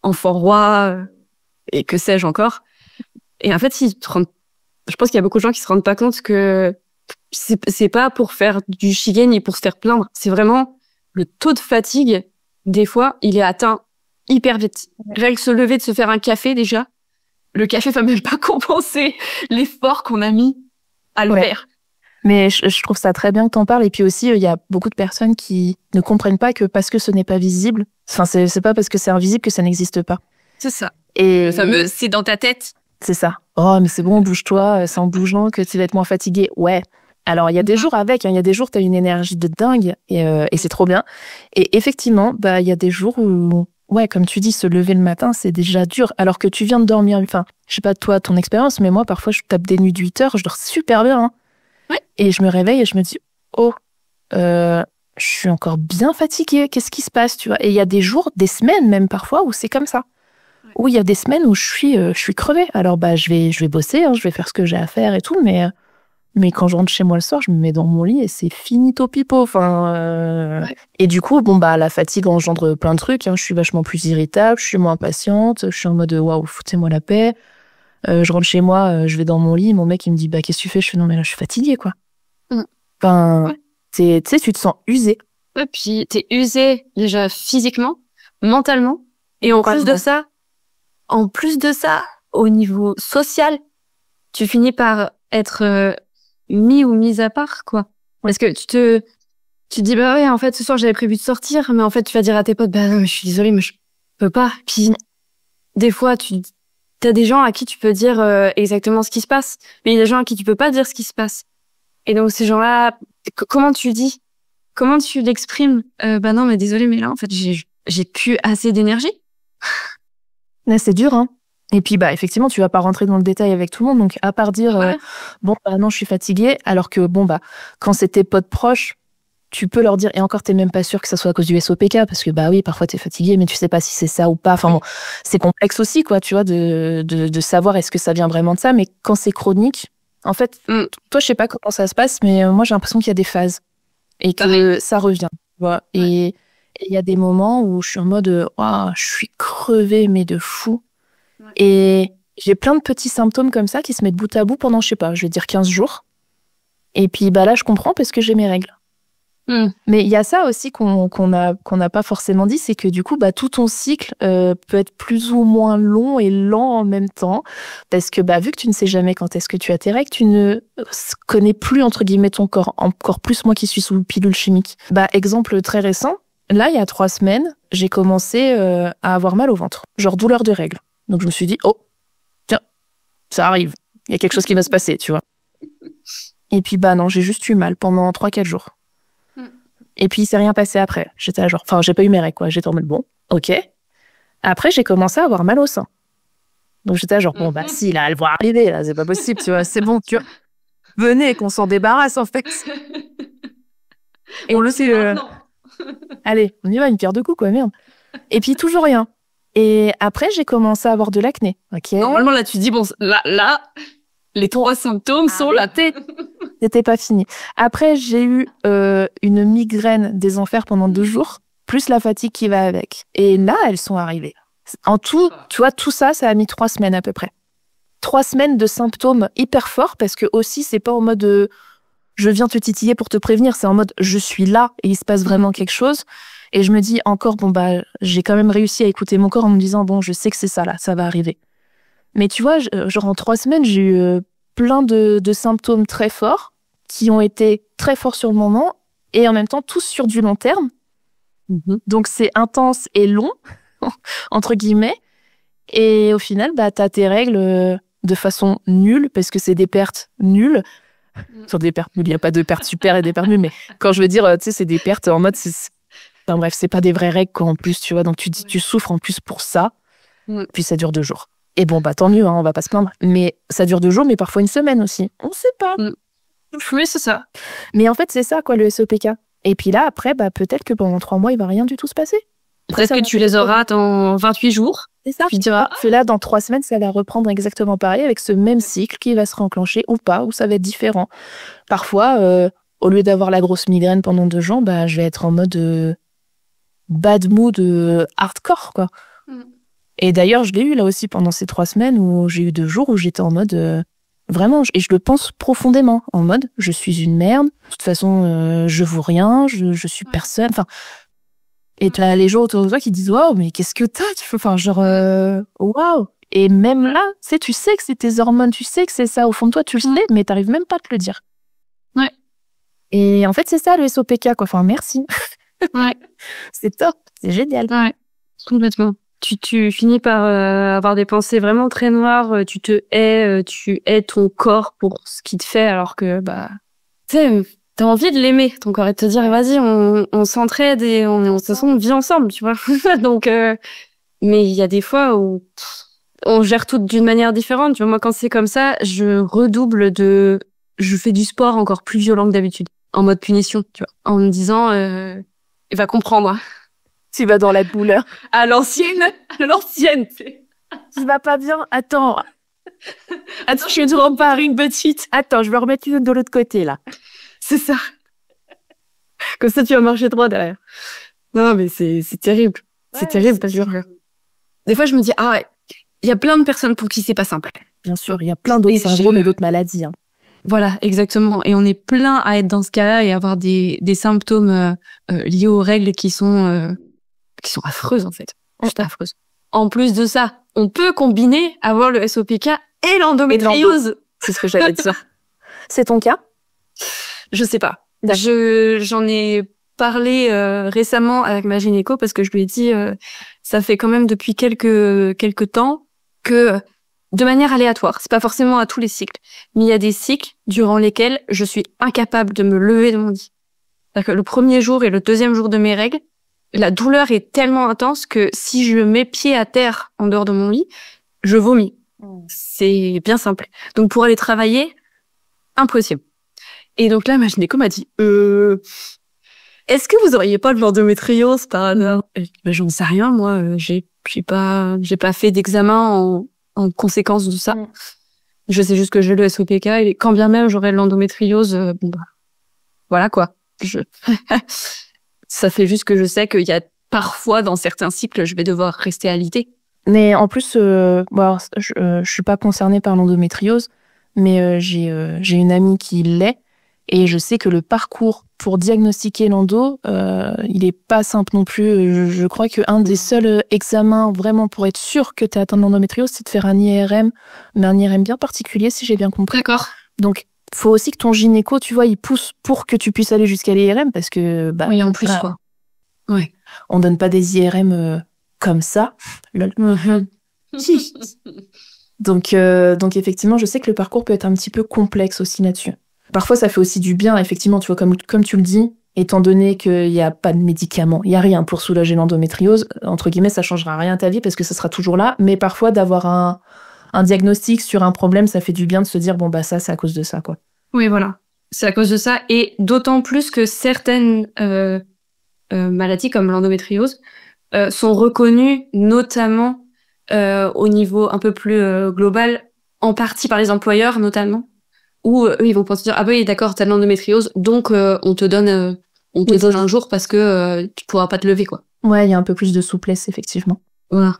enfant roi, et que sais-je encore. Et en fait, je pense qu'il y a beaucoup de gens qui se rendent pas compte que c'est pas pour faire du chigan ni pour se faire plaindre. C'est vraiment le taux de fatigue, des fois, il est atteint hyper vite. Rien que se lever, de se faire un café déjà, le café va même pas compenser l'effort qu'on a mis à le faire. Mais je trouve ça très bien que t'en parles. Et puis aussi, il y a beaucoup de personnes qui ne comprennent pas que parce que ce n'est pas visible, enfin, c'est pas parce que c'est invisible que ça n'existe pas. C'est ça. Et le fameux, c'est dans ta tête. C'est ça. Oh, mais c'est bon, bouge-toi, c'est en bougeant que tu vas être moins fatigué. Ouais. Alors, il y a des jours avec, hein, il y a des jours, t'as une énergie de dingue et c'est trop bien. Et effectivement, il y a des jours où, ouais, comme tu dis, se lever le matin, c'est déjà dur. Alors que tu viens de dormir, enfin, je sais pas toi, ton expérience, mais moi, parfois, je tape des nuits de 8 heures, je dors super bien, hein. Ouais. Et je me réveille et je me dis, je suis encore bien fatiguée, qu'est-ce qui se passe, tu vois? Et il y a des jours, des semaines même parfois, où c'est comme ça. Ouais. Où il y a des semaines où je suis crevée. Alors, je vais bosser, hein, je vais faire ce que j'ai à faire et tout, mais Mais quand je rentre chez moi le soir, je me mets dans mon lit et c'est finito pipo. Enfin, Et du coup, la fatigue engendre plein de trucs. Hein. Je suis vachement plus irritable, je suis moins patiente, je suis en mode waouh, foutez-moi la paix. Je rentre chez moi, je vais dans mon lit, mon mec il me dit bah qu'est-ce que tu fais? Je fais non mais là je suis fatiguée quoi. Enfin, tu sais, tu te sens usée. Ouais, puis t'es usée déjà physiquement, mentalement, et en plus de ça, au niveau social, tu finis par être mis ou mise à part, quoi. Parce que tu te dis, bah ouais, en fait, ce soir, j'avais prévu de sortir, mais en fait, tu vas dire à tes potes, bah non, mais je suis désolée, mais je peux pas. Puis, des fois, t'as des gens à qui tu peux dire exactement ce qui se passe, mais il y a des gens à qui tu peux pas dire ce qui se passe. Et donc, ces gens-là, comment tu dis? Comment tu l'exprimes? Bah non, mais désolée, mais là, en fait, j'ai plus assez d'énergie. Là, c'est dur, hein. Et puis, effectivement, tu vas pas rentrer dans le détail avec tout le monde. Donc, à part dire, non, je suis fatiguée. Alors que, quand c'est tes potes proches, tu peux leur dire, et encore, t'es même pas sûr que ça soit à cause du SOPK, parce que, oui, parfois t'es fatigué, mais tu sais pas si c'est ça ou pas. Enfin, c'est complexe aussi, quoi, tu vois, de savoir est-ce que ça vient vraiment de ça. Mais quand c'est chronique, en fait, toi, je sais pas comment ça se passe, mais moi, j'ai l'impression qu'il y a des phases. Et que ça revient, tu vois. Et il y a des moments où je suis en mode, je suis crevée, mais de fou. Ouais. Et j'ai plein de petits symptômes comme ça qui se mettent bout à bout pendant, je sais pas, je vais dire 15 jours. Et puis, là, je comprends parce que j'ai mes règles. Mais il y a ça aussi qu'on n'a pas forcément dit, c'est que du coup, tout ton cycle peut être plus ou moins long et lent en même temps, parce que vu que tu ne sais jamais quand est-ce que tu as tes règles, tu ne connais plus entre guillemets ton corps, encore plus moi qui suis sous pilule chimique. Exemple très récent, là il y a 3 semaines, j'ai commencé à avoir mal au ventre, genre douleur de règles. Donc je me suis dit tiens, ça arrive, il y a quelque chose qui va se passer, tu vois. Et puis non, j'ai juste eu mal pendant 3-4 jours. Et puis, il s'est rien passé après. J'étais là j'ai pas eu mes règles, quoi. J'étais en mode, bon, ok. Après, j'ai commencé à avoir mal au sein. Donc, j'étais là si, là, elle va arriver, là, c'est pas possible, tu vois, c'est bon, tu vois. Venez, qu'on s'en débarrasse, en fait. Et on le sait, allez, on y va, une pierre deux coups, quoi, merde. Et puis, toujours rien. Et après, j'ai commencé à avoir de l'acné, ok. Normalement, là, tu dis, bon, là, les 3 symptômes sont là. C'était pas fini. Après, j'ai eu une migraine des enfers pendant 2 jours, plus la fatigue qui va avec. Et là, elles sont arrivées. En tout, tu vois, tout ça, ça a mis 3 semaines à peu près. 3 semaines de symptômes hyper forts, parce que aussi, c'est pas en mode je viens te titiller pour te prévenir, c'est en mode je suis là et il se passe vraiment quelque chose. Et je me dis encore, j'ai quand même réussi à écouter mon corps en me disant, je sais que c'est ça là, ça va arriver. Mais tu vois, genre en 3 semaines, j'ai eu plein de symptômes très forts qui ont été très forts sur le moment et en même temps tous sur du long terme. Donc c'est intense et long, entre guillemets. Et au final, t'as tes règles de façon nulle parce que c'est des pertes nulles. Sur des pertes nulles, il n'y a pas de pertes super et des pertes nulles, mais quand je veux dire, tu sais, c'est des pertes en mode... Enfin bref, c'est pas des vraies règles quoi, en plus, tu vois. Donc tu dis, tu souffres en plus pour ça, puis ça dure 2 jours. Et tant mieux, hein, on va pas se plaindre. Mais ça dure 2 jours, mais parfois 1 semaine aussi. On sait pas. Oui, c'est ça. Mais en fait, c'est ça, quoi, le SOPK. Et puis là, après, peut-être que pendant 3 mois, il va rien du tout se passer. Peut-être que tu les auras dans 28 jours. C'est ça. Puis là, dans 3 semaines, ça va reprendre exactement pareil, avec ce même cycle qui va se réenclencher ou pas, ou ça va être différent. Parfois, au lieu d'avoir la grosse migraine pendant 2 jours, je vais être en mode bad mood hardcore, quoi. Et d'ailleurs, je l'ai eu là aussi pendant ces 3 semaines où j'ai eu 2 jours où j'étais en mode vraiment, et je le pense profondément, en mode je suis une merde, de toute façon je vaux rien, je suis personne, enfin. Et t'as les gens autour de toi qui disent waouh, mais qu'est-ce que t'as, enfin genre waouh. Et même là, tu sais que c'est tes hormones, tu sais que c'est ça au fond de toi, tu le sais, mais t'arrives même pas à te le dire. Ouais. Et en fait, c'est ça le SOPK, quoi. Enfin, merci. Ouais. C'est top, c'est génial. Ouais, complètement. Tu finis par avoir des pensées vraiment très noires, tu te hais, tu hais ton corps pour ce qu'il te fait, alors que, tu sais, t'as envie de l'aimer, ton corps, et de te dire, vas-y, on s'entraide et de toute façon, on vit ensemble, tu vois. Donc, mais il y a des fois où on gère tout d'une manière différente. Tu vois, moi, quand c'est comme ça, je fais du sport encore plus violent que d'habitude, en mode punition, tu vois, en me disant, il va comprendre. Tu vas dans la douleur. À l'ancienne. Tu vas pas bien, attends. Attends, je te repars une petite. Attends, je vais remettre une de l'autre côté, là. C'est ça. Comme ça, tu vas marcher droit derrière. Non, mais c'est terrible. C'est terrible, parce que des fois, je me dis, il y a plein de personnes pour qui c'est pas simple. Bien sûr, il y a plein d'autres syndromes et d'autres maladies. Hein. Voilà, exactement. Et on est plein à être dans ce cas-là et avoir des symptômes liés aux règles qui sont affreuses, en fait. Juste affreuses. En plus de ça, on peut combiner avoir le SOPK et l'endométriose. C'est ce que j'allais dire. C'est ton cas? Je sais pas. J'en ai parlé récemment avec ma gynéco parce que je lui ai dit ça fait quand même depuis quelques temps que de manière aléatoire, c'est pas forcément à tous les cycles, mais il y a des cycles durant lesquels je suis incapable de me lever de mon lit. C'est-à-dire que le premier jour et le deuxième jour de mes règles, la douleur est tellement intense que si je mets pied à terre en dehors de mon lit, je vomis. C'est bien simple. Donc pour aller travailler, impossible. Et donc là, ma gynéco m'a dit est-ce que vous auriez pas de l'endométriose par hasard? J'en sais rien, moi. J'ai pas fait d'examen en conséquence de ça. Je sais juste que j'ai le SOPK et quand bien même j'aurais l'endométriose, voilà quoi. Ça fait juste que je sais qu'il y a parfois dans certains cycles, je vais devoir rester alitée. Mais en plus, je suis pas concernée par l'endométriose, mais j'ai une amie qui l'est. Et je sais que le parcours pour diagnostiquer l'endo, il est pas simple non plus. Je crois qu'un des seuls examens vraiment pour être sûr que tu as atteint l'endométriose, c'est de faire un IRM, mais un IRM bien particulier, si j'ai bien compris. D'accord. Donc, faut aussi que ton gynéco, tu vois, il pousse pour que tu puisses aller jusqu'à l'IRM, parce que... oui, en plus, quoi. Ouais. On donne pas des IRM comme ça. Donc, effectivement, je sais que le parcours peut être un petit peu complexe aussi là-dessus. Parfois, ça fait aussi du bien, effectivement, tu vois, comme tu le dis, étant donné qu'il n'y a pas de médicaments, il n'y a rien pour soulager l'endométriose, entre guillemets, ça changera rien à ta vie parce que ça sera toujours là, mais parfois, d'avoir un diagnostic sur un problème, ça fait du bien de se dire, ça, c'est à cause de ça, quoi. Oui, voilà. C'est à cause de ça, et d'autant plus que certaines maladies, comme l'endométriose, sont reconnues, notamment au niveau un peu plus global, en partie par les employeurs, notamment. Où eux, ils vont penser dire, ah bah oui, d'accord, t'as de l'endométriose, donc on te donne un jour parce que tu pourras pas te lever, quoi. Ouais, il y a un peu plus de souplesse, effectivement. Voilà.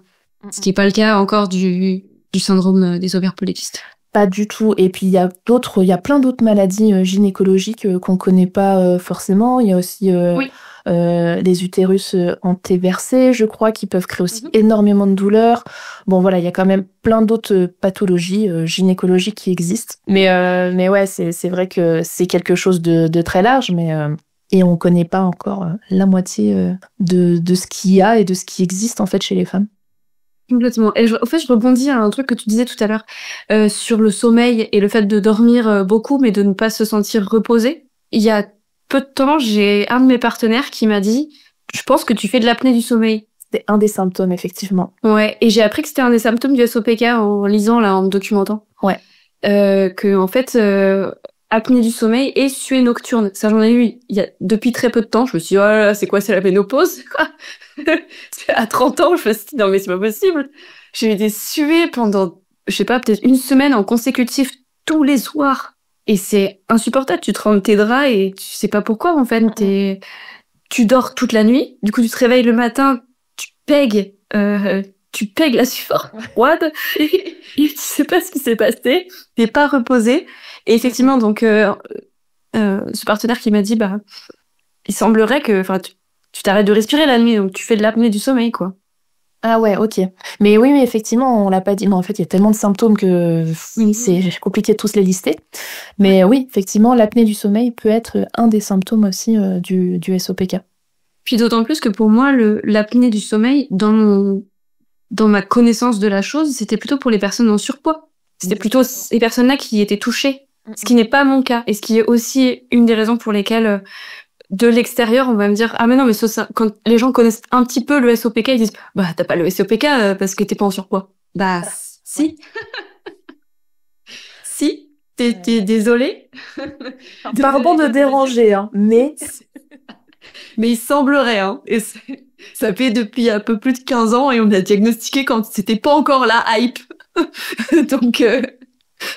Ce qui est pas le cas encore du syndrome des ovaires polycystes. Pas du tout. Et puis il y a plein d'autres maladies gynécologiques qu'on connaît pas forcément. Il y a aussi les utérus antéversés, je crois, qui peuvent créer aussi énormément de douleurs. Bon, voilà, il y a quand même plein d'autres pathologies gynécologiques qui existent. Mais ouais, c'est vrai que c'est quelque chose de très large, et on connaît pas encore la moitié de ce qu'il y a et de ce qui existe en fait chez les femmes. Complètement. Et au fait, je rebondis à un truc que tu disais tout à l'heure sur le sommeil et le fait de dormir beaucoup, mais de ne pas se sentir reposé. Il y a peu de temps, j'ai un de mes partenaires qui m'a dit « Je pense que tu fais de l'apnée du sommeil ». C'était un des symptômes, effectivement. Ouais, et j'ai appris que c'était un des symptômes du SOPK en lisant, là, en me documentant. Ouais. Que, en fait, apnée du sommeil et suée nocturne. Ça, j'en ai eu depuis très peu de temps. Je me suis dit « Oh là là, c'est quoi, c'est la ménopause, quoi ?» À 30 ans, je me suis dit « Non, mais c'est pas possible !» J'ai eu des suées pendant, je sais pas, peut-être une semaine en consécutif tous les soirs. Et c'est insupportable, tu trempes tes draps et tu sais pas pourquoi, en fait. Tu dors toute la nuit, du coup tu te réveilles le matin, tu pègues la sueur froide, et tu sais pas ce qui s'est passé, t'es pas reposé. Et effectivement, donc, ce partenaire qui m'a dit, il semblerait que, tu t'arrêtes de respirer la nuit, donc tu fais de l'apnée du sommeil, quoi. Ah ouais, ok. Mais oui, mais effectivement, on l'a pas dit. Mais en fait, il y a tellement de symptômes que c'est compliqué de tous les lister. Mais oui, effectivement, l'apnée du sommeil peut être un des symptômes aussi du SOPK. Puis d'autant plus que pour moi, l'apnée du sommeil, dans ma connaissance de la chose, c'était plutôt pour les personnes en surpoids. C'était plutôt ces personnes-là qui étaient touchées. Ce qui n'est pas mon cas. Et ce qui est aussi une des raisons pour lesquelles... de l'extérieur, on va me dire « Ah mais non, mais ça, quand les gens connaissent un petit peu le SOPK, ils disent « Bah, t'as pas le SOPK parce que t'es pas en surpoids. » Bah, si. Si, t'es désolé. Pardon de déranger, hein, mais il semblerait, hein. Et ça fait depuis un peu plus de 15 ans et on me l'a diagnostiqué quand c'était pas encore la hype. Donc,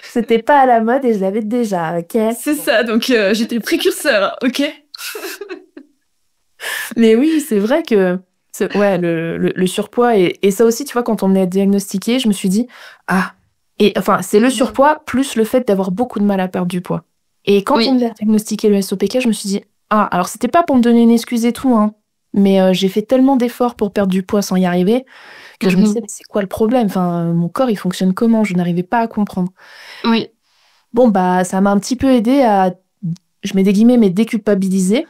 C'était pas à la mode et je l'avais déjà, ok? c'est ça. Donc, j'étais précurseur, ok? Mais oui, c'est vrai que ouais, le surpoids et ça aussi, tu vois, quand on me l'a diagnostiqué, je me suis dit, ah, et enfin, c'est le surpoids plus le fait d'avoir beaucoup de mal à perdre du poids. Et quand on me Oui. l'a diagnostiqué le SOPK, je me suis dit, ah, alors c'était pas pour me donner une excuse et tout, hein, mais j'ai fait tellement d'efforts pour perdre du poids sans y arriver que je me disais, mais c'est quoi le problème? Enfin, mon corps, il fonctionne comment? Je n'arrivais pas à comprendre. Oui. Bon, bah, ça m'a un petit peu aidé à, je mets des guillemets, mais déculpabiliser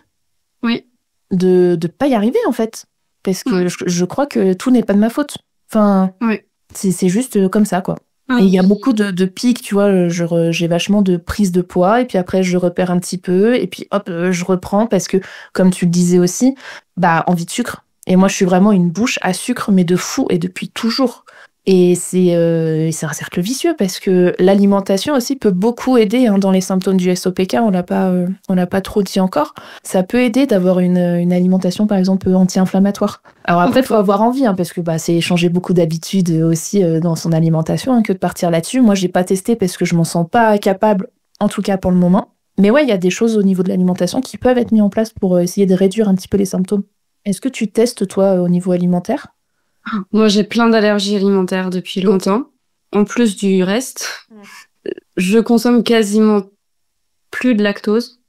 Oui. de pas y arriver en fait parce que je crois que tout n'est pas de ma faute, enfin Oui. c'est juste comme ça quoi. Oui. Et il y a beaucoup de pics, tu vois, j'ai vachement de prise de poids et puis après je repère un petit peu et puis hop je reprends parce que comme tu le disais aussi, bah envie de sucre et moi je suis vraiment une bouche à sucre mais de fou et depuis toujours. Et c'est un cercle vicieux parce que l'alimentation aussi peut beaucoup aider hein, dans les symptômes du SOPK. On l'a pas trop dit encore. Ça peut aider d'avoir une alimentation par exemple anti-inflammatoire. Alors après, il faut avoir envie hein, parce que bah, c'est changer beaucoup d'habitudes aussi dans son alimentation hein, que de partir là-dessus. Moi, j'ai pas testé parce que je m'en sens pas capable, en tout cas pour le moment. Mais ouais, il y a des choses au niveau de l'alimentation qui peuvent être mises en place pour essayer de réduire un petit peu les symptômes. Est-ce que tu testes toi au niveau alimentaire? Moi, j'ai plein d'allergies alimentaires depuis longtemps. En plus du reste, je consomme quasiment plus de lactose.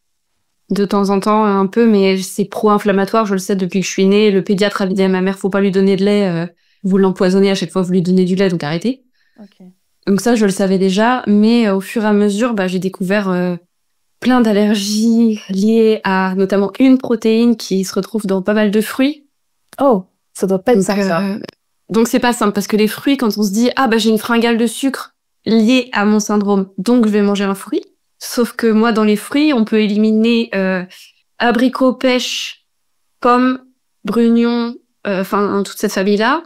De temps en temps, un peu, mais c'est pro-inflammatoire, je le sais depuis que je suis née. Le pédiatre a dit à ma mère, faut pas lui donner de lait, vous l'empoisonnez à chaque fois que vous lui donnez du lait, donc arrêtez. Okay. Donc ça, je le savais déjà, mais au fur et à mesure, bah, j'ai découvert plein d'allergies liées à notamment une protéine qui se retrouve dans pas mal de fruits. Oh, ça doit pas être simple, ça. Donc c'est pas simple parce que les fruits, quand on se dit ah bah j'ai une fringale de sucre liée à mon syndrome, donc je vais manger un fruit. Sauf que moi dans les fruits, on peut éliminer abricot, pêche, pomme, brugnon, enfin toute cette famille-là.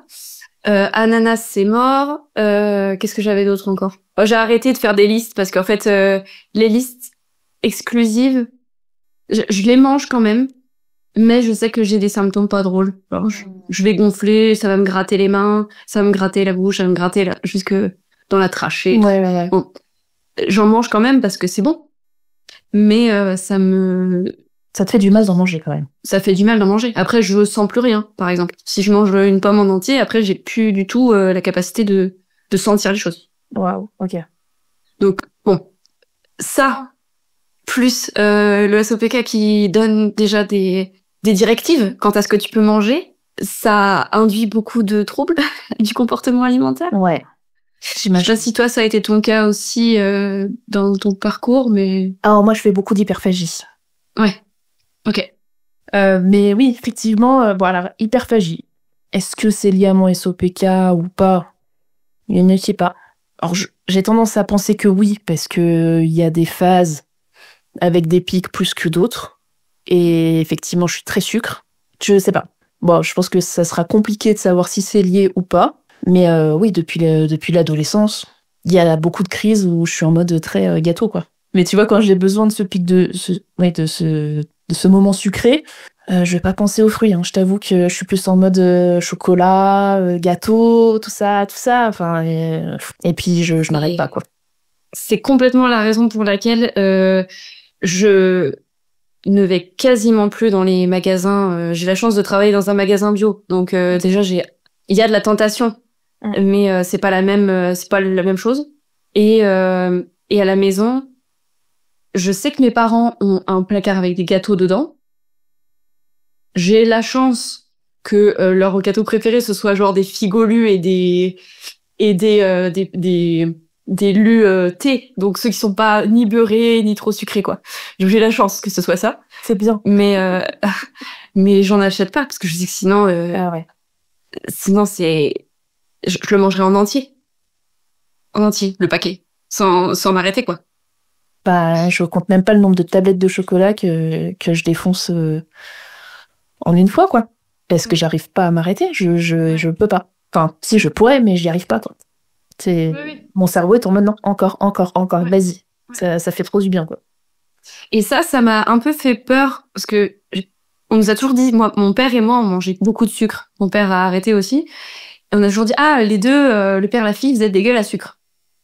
Ananas c'est mort. Qu'est-ce que j'avais d'autre encore? J'ai arrêté de faire des listes parce qu'en fait les listes exclusives, je les mange quand même. Mais je sais que j'ai des symptômes pas drôles. Alors, je vais gonfler, ça va me gratter les mains, ça va me gratter la bouche, ça va me gratter jusque dans la trachée. Ouais. Bon, j'en mange quand même parce que c'est bon. Mais ça te fait du mal d'en manger quand même. Ça fait du mal d'en manger. Après, je sens plus rien, par exemple. Si je mange une pomme en entier, après, j'ai plus du tout la capacité de sentir les choses. Waouh, ok. Donc, bon. Ça, plus le SOPK qui donne déjà des directives quant à ce que tu peux manger, ça induit beaucoup de troubles du comportement alimentaire. Ouais. Je sais pas si toi, ça a été ton cas aussi dans ton parcours, mais... Alors moi, je fais beaucoup d'hyperphagie. Ouais, ok. Mais oui, effectivement, voilà, hyperphagie. Est-ce que c'est lié à mon SOPK ou pas? Je ne sais pas. Alors, j'ai tendance à penser que oui, parce que il y a des phases avec des pics plus que d'autres. Et effectivement, je suis très sucre. Je sais pas. Bon, je pense que ça sera compliqué de savoir si c'est lié ou pas. Mais oui, depuis l'adolescence, il y a beaucoup de crises où je suis en mode très gâteau, quoi. Mais tu vois, quand j'ai besoin de ce pic de ce moment sucré, je vais pas penser aux fruits. Hein. Je t'avoue que je suis plus en mode chocolat, gâteau, tout ça. Enfin, et puis je m'arrête pas, quoi. C'est complètement la raison pour laquelle je ne vais quasiment plus dans les magasins. J'ai la chance de travailler dans un magasin bio, donc déjà il y a de la tentation, mais c'est pas la même chose. Et à la maison, je sais que mes parents ont un placard avec des gâteaux dedans. J'ai la chance que leur gâteau préféré ce soit genre des figolus et des lus thé, donc ceux qui sont pas ni beurrés ni trop sucrés quoi. Donc j'ai la chance que ce soit ça. C'est bien. Mais mais j'en achète pas parce que je dis que sinon sinon je le mangerais en entier le paquet sans m'arrêter quoi. Bah je compte même pas le nombre de tablettes de chocolat que je défonce en une fois quoi, parce que j'arrive pas à m'arrêter. Je peux pas. Enfin si je pourrais mais j'y arrive pas quoi. Oui. Mon cerveau est en mode non, encore, ouais. Vas-y. Ouais. Ça fait trop du bien, quoi. Et ça m'a un peu fait peur, parce que on nous a toujours dit, moi, mon père et moi, on mangeait beaucoup de sucre. Mon père a arrêté aussi. on a toujours dit, les deux, le père et la fille, vous êtes des gueules à sucre.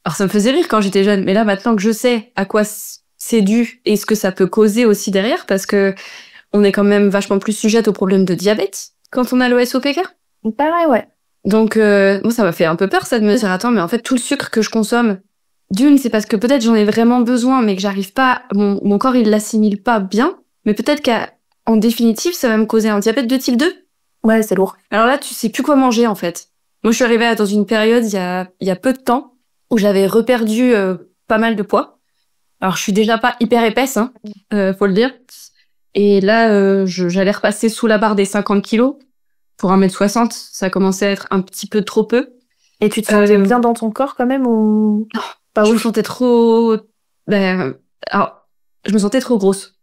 Alors ça me faisait rire quand j'étais jeune, mais là maintenant que je sais à quoi c'est dû et ce que ça peut causer aussi derrière, parce que on est quand même vachement plus sujette aux problèmes de diabète quand on a l'OSOPK. Pareil, ouais. Donc moi ça m'a fait un peu peur ça de me dire attends mais en fait tout le sucre que je consomme, d'une c'est parce que peut-être j'en ai vraiment besoin mais que j'arrive pas, mon corps il l'assimile pas bien, mais peut-être qu'en définitive ça va me causer un diabète de type 2. Ouais, c'est lourd. Alors là tu sais plus quoi manger en fait. Moi je suis arrivée dans une période il y a peu de temps où j'avais reperdu pas mal de poids. Alors je suis déjà pas hyper épaisse hein, faut le dire. Et là j'allais repasser sous la barre des 50 kilos. Pour 1m60, ça commençait à être un petit peu trop peu. Et tu te sentais bien dans ton corps quand même ou non, pas je me sentais trop alors je me sentais trop grosse.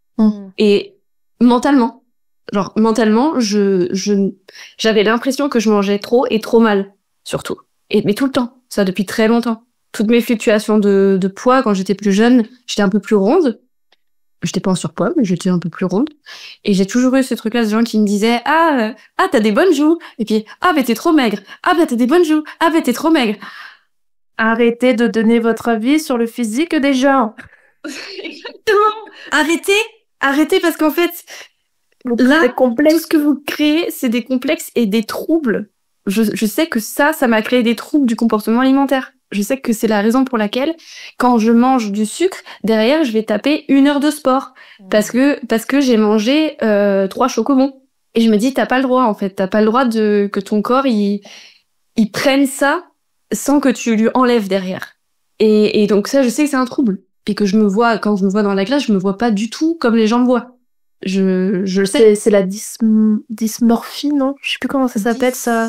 Et mentalement j'avais l'impression que je mangeais trop et trop mal surtout. Mais tout le temps, ça depuis très longtemps. Toutes mes fluctuations de poids quand j'étais plus jeune, j'étais un peu plus ronde. J'étais pas en surpoids, mais j'étais un peu plus ronde. Et j'ai toujours eu ce truc-là, de gens qui me disaient, t'as des bonnes joues. Et puis, mais t'es trop maigre. T'as des bonnes joues. Mais t'es trop maigre. Arrêtez de donner votre avis sur le physique des gens. Exactement. Arrêtez parce qu'en fait, là, tout ce que vous créez, c'est des complexes et des troubles. Je sais que ça m'a créé des troubles du comportement alimentaire. Je sais que c'est la raison pour laquelle, quand je mange du sucre, derrière, je vais taper 1 heure de sport. Parce que j'ai mangé 3 chocobons. Et je me dis, t'as pas le droit, en fait. T'as pas le droit que ton corps, il prenne ça sans que tu lui enlèves derrière. Et donc ça, je sais que c'est un trouble. Et que quand je me vois dans la glace, je me vois pas du tout comme les gens me voient. Je le sais. C'est la dysmorphie, non? Je sais plus comment ça s'appelle, ça.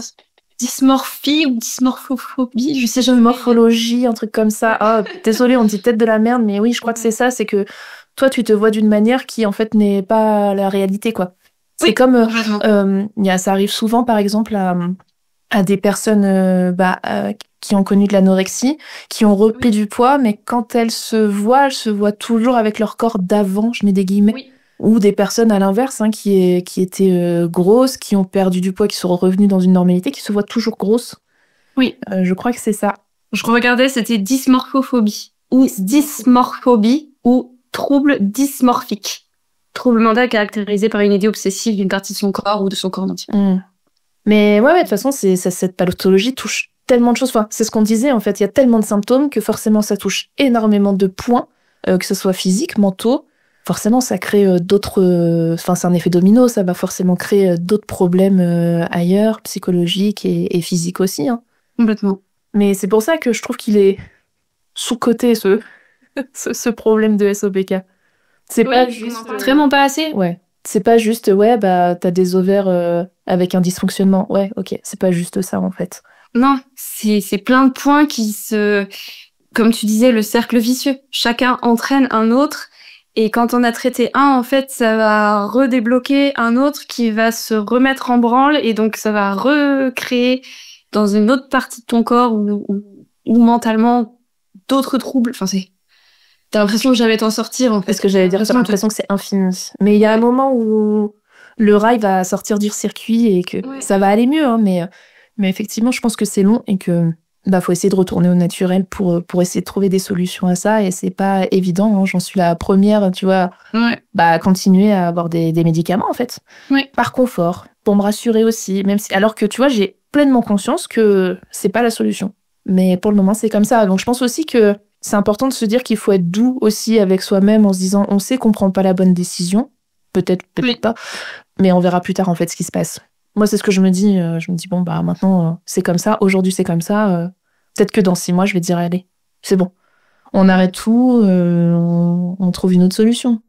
Dysmorphie ou dysmorphophobie, je sais jamais. Morphologie, un truc comme ça. Désolé, on dit peut-être de la merde, mais oui, je crois que c'est ça, c'est que toi, tu te vois d'une manière qui, en fait, n'est pas la réalité, quoi. C'est comme, ça arrive souvent, par exemple, à des personnes qui ont connu de l'anorexie, qui ont repris du poids, mais quand elles se voient toujours avec leur corps d'avant, je mets des guillemets. Oui. Ou des personnes à l'inverse qui étaient grosses, qui ont perdu du poids, qui sont revenues dans une normalité, qui se voient toujours grosses. Oui. Je crois que c'est ça. Je regardais, c'était dysmorphophobie ou dysmorphobie ou trouble dysmorphique. Trouble mental caractérisé par une idée obsessive d'une partie de son corps ou de son corps entier. Mais ouais, de toute façon, cette pathologie touche tellement de choses. Enfin, c'est ce qu'on disait, en fait. Il y a tellement de symptômes que forcément, ça touche énormément de points, que ce soit physiques, mentaux. Forcément, ça crée d'autres... Enfin, c'est un effet domino, ça va forcément créer d'autres problèmes ailleurs, psychologiques et physiques aussi. Hein. Complètement. Mais c'est pour ça que je trouve qu'il est sous-coté, ce problème de SOPK. C'est pas juste... Vraiment pas assez. Ouais. C'est pas juste, t'as des ovaires avec un dysfonctionnement. Ouais, ok. C'est pas juste ça, en fait. Non, c'est plein de points qui comme tu disais, le cercle vicieux. Chacun entraîne un autre. Et quand on a traité un, en fait, ça va redébloquer un autre qui va se remettre en branle. Et donc, ça va recréer dans une autre partie de ton corps ou mentalement d'autres troubles. Enfin, t'as l'impression que jamais t'en sortir, en fait. C'est ce que j'allais dire, j'ai l'impression que c'est infini. Mais il y a un moment où le rail va sortir du circuit et que ça va aller mieux. Hein, mais effectivement, je pense que c'est long et que faut essayer de retourner au naturel pour essayer de trouver des solutions à ça. Et c'est pas évident. Hein, j'en suis la première, tu vois, continuer à avoir des médicaments, en fait. Ouais. Par confort, pour me rassurer aussi. Même si, alors que, tu vois, j'ai pleinement conscience que c'est pas la solution. Mais pour le moment, c'est comme ça. Donc, je pense aussi que c'est important de se dire qu'il faut être doux aussi avec soi-même en se disant, on sait qu'on prend pas la bonne décision. Peut-être pas. Mais on verra plus tard, en fait, ce qui se passe. Moi, c'est ce que je me dis. Je me dis, bon, maintenant, c'est comme ça. Aujourd'hui, c'est comme ça. Peut-être que dans 6 mois, je vais dire, allez, c'est bon. On arrête tout. On trouve une autre solution.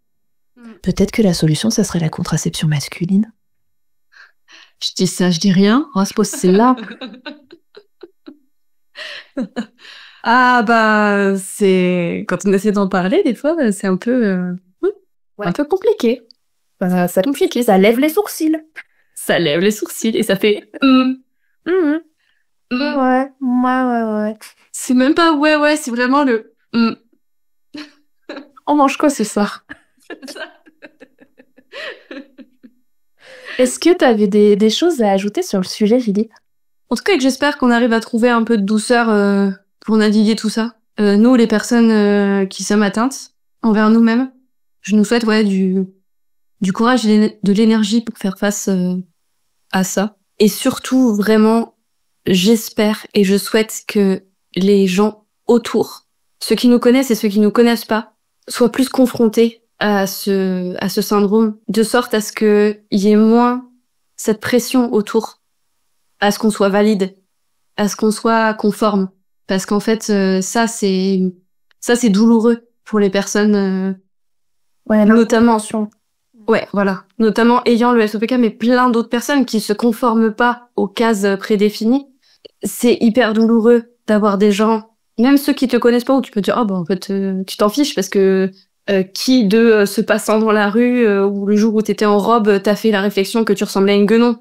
Peut-être que la solution, ça serait la contraception masculine. Je dis ça, je dis rien. On va se poser celle-là. C'est... Quand on essaie d'en parler, des fois, c'est un peu... un peu compliqué. Ça compliqué. Ça lève les sourcils. Ça lève les sourcils et ça fait... Ouais. C'est même pas ouais, c'est vraiment le... On mange quoi ce soir? Est-ce que t'avais des choses à ajouter sur le sujet, Philippe? En tout cas, que j'espère qu'on arrive à trouver un peu de douceur pour naviguer tout ça. Nous, les personnes qui sommes atteintes envers nous-mêmes, je nous souhaite du courage et de l'énergie pour faire face à ça. Et surtout, vraiment, j'espère et je souhaite que les gens autour, ceux qui nous connaissent et ceux qui nous connaissent pas, soient plus confrontés à ce syndrome, de sorte à ce qu'il y ait moins cette pression autour, à ce qu'on soit valide, à ce qu'on soit conforme. Parce qu'en fait, ça c'est douloureux pour les personnes, notamment. Ouais, voilà. Notamment ayant le SOPK, mais plein d'autres personnes qui se conforment pas aux cases prédéfinies. C'est hyper douloureux d'avoir des gens, même ceux qui te connaissent pas, où tu peux te dire, en fait, tu t'en fiches parce que qui de se passant dans la rue ou le jour où t'étais en robe, t'as fait la réflexion que tu ressemblais à une guenon.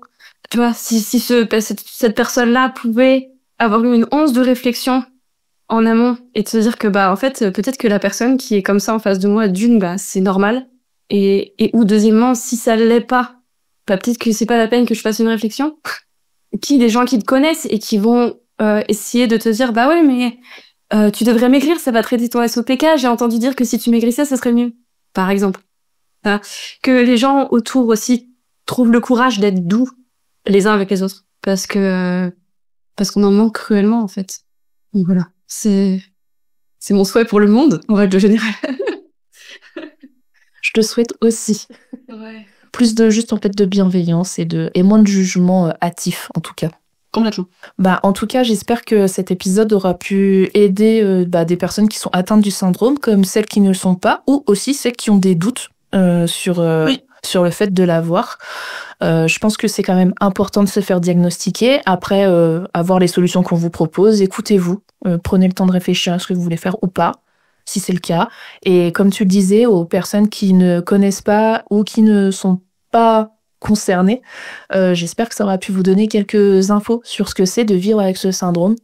Tu vois, si cette personne-là pouvait avoir eu une once de réflexion en amont et de se dire que en fait, peut-être que la personne qui est comme ça en face de moi, c'est normal. Et ou deuxièmement, si ça l'est pas, peut-être que c'est pas la peine que je fasse une réflexion. Des gens qui te connaissent et qui vont essayer de te dire ouais, mais tu devrais maigrir, ça va traiter ton SOPK, j'ai entendu dire que si tu maigrissais, ça serait mieux, par exemple. Que les gens autour aussi trouvent le courage d'être doux les uns avec les autres, parce qu'on en manque cruellement, en fait. Donc voilà, c'est mon souhait pour le monde, en règle générale. Je te souhaite aussi. Ouais. Plus de bienveillance et moins de jugement hâtif, en tout cas. Complètement. En tout cas, j'espère que cet épisode aura pu aider des personnes qui sont atteintes du syndrome, comme celles qui ne le sont pas, ou aussi celles qui ont des doutes sur le fait de l'avoir. Je pense que c'est quand même important de se faire diagnostiquer. Après, avoir les solutions qu'on vous propose, écoutez-vous. Prenez le temps de réfléchir à ce que vous voulez faire ou pas, si c'est le cas. Et comme tu le disais, aux personnes qui ne connaissent pas ou qui ne sont pas concernées, j'espère que ça aura pu vous donner quelques infos sur ce que c'est de vivre avec ce syndrome.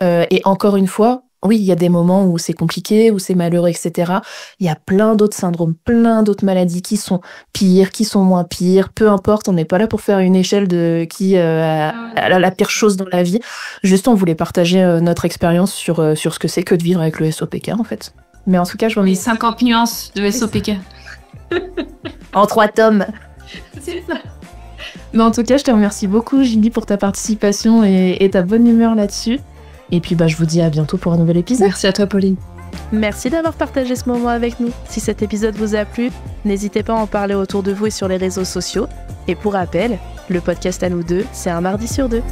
Et encore une fois, oui, il y a des moments où c'est compliqué, où c'est malheureux, etc. Il y a plein d'autres syndromes, plein d'autres maladies qui sont pires, qui sont moins pires. Peu importe, on n'est pas là pour faire une échelle de qui a la pire chose dans la vie. Juste, on voulait partager notre expérience sur ce que c'est que de vivre avec le SOPK, en fait. Mais en tout cas, je vous remercie. 50 nuances de SOPK. En 3 tomes. C'est ça. Mais en tout cas, je te remercie beaucoup, Julie, pour ta participation et ta bonne humeur là-dessus. Et puis je vous dis à bientôt pour un nouvel épisode. Merci à toi, Pauline. Merci d'avoir partagé ce moment avec nous. Si cet épisode vous a plu, n'hésitez pas à en parler autour de vous et sur les réseaux sociaux. Et pour rappel, le podcast à nous deux, c'est un mardi sur 2.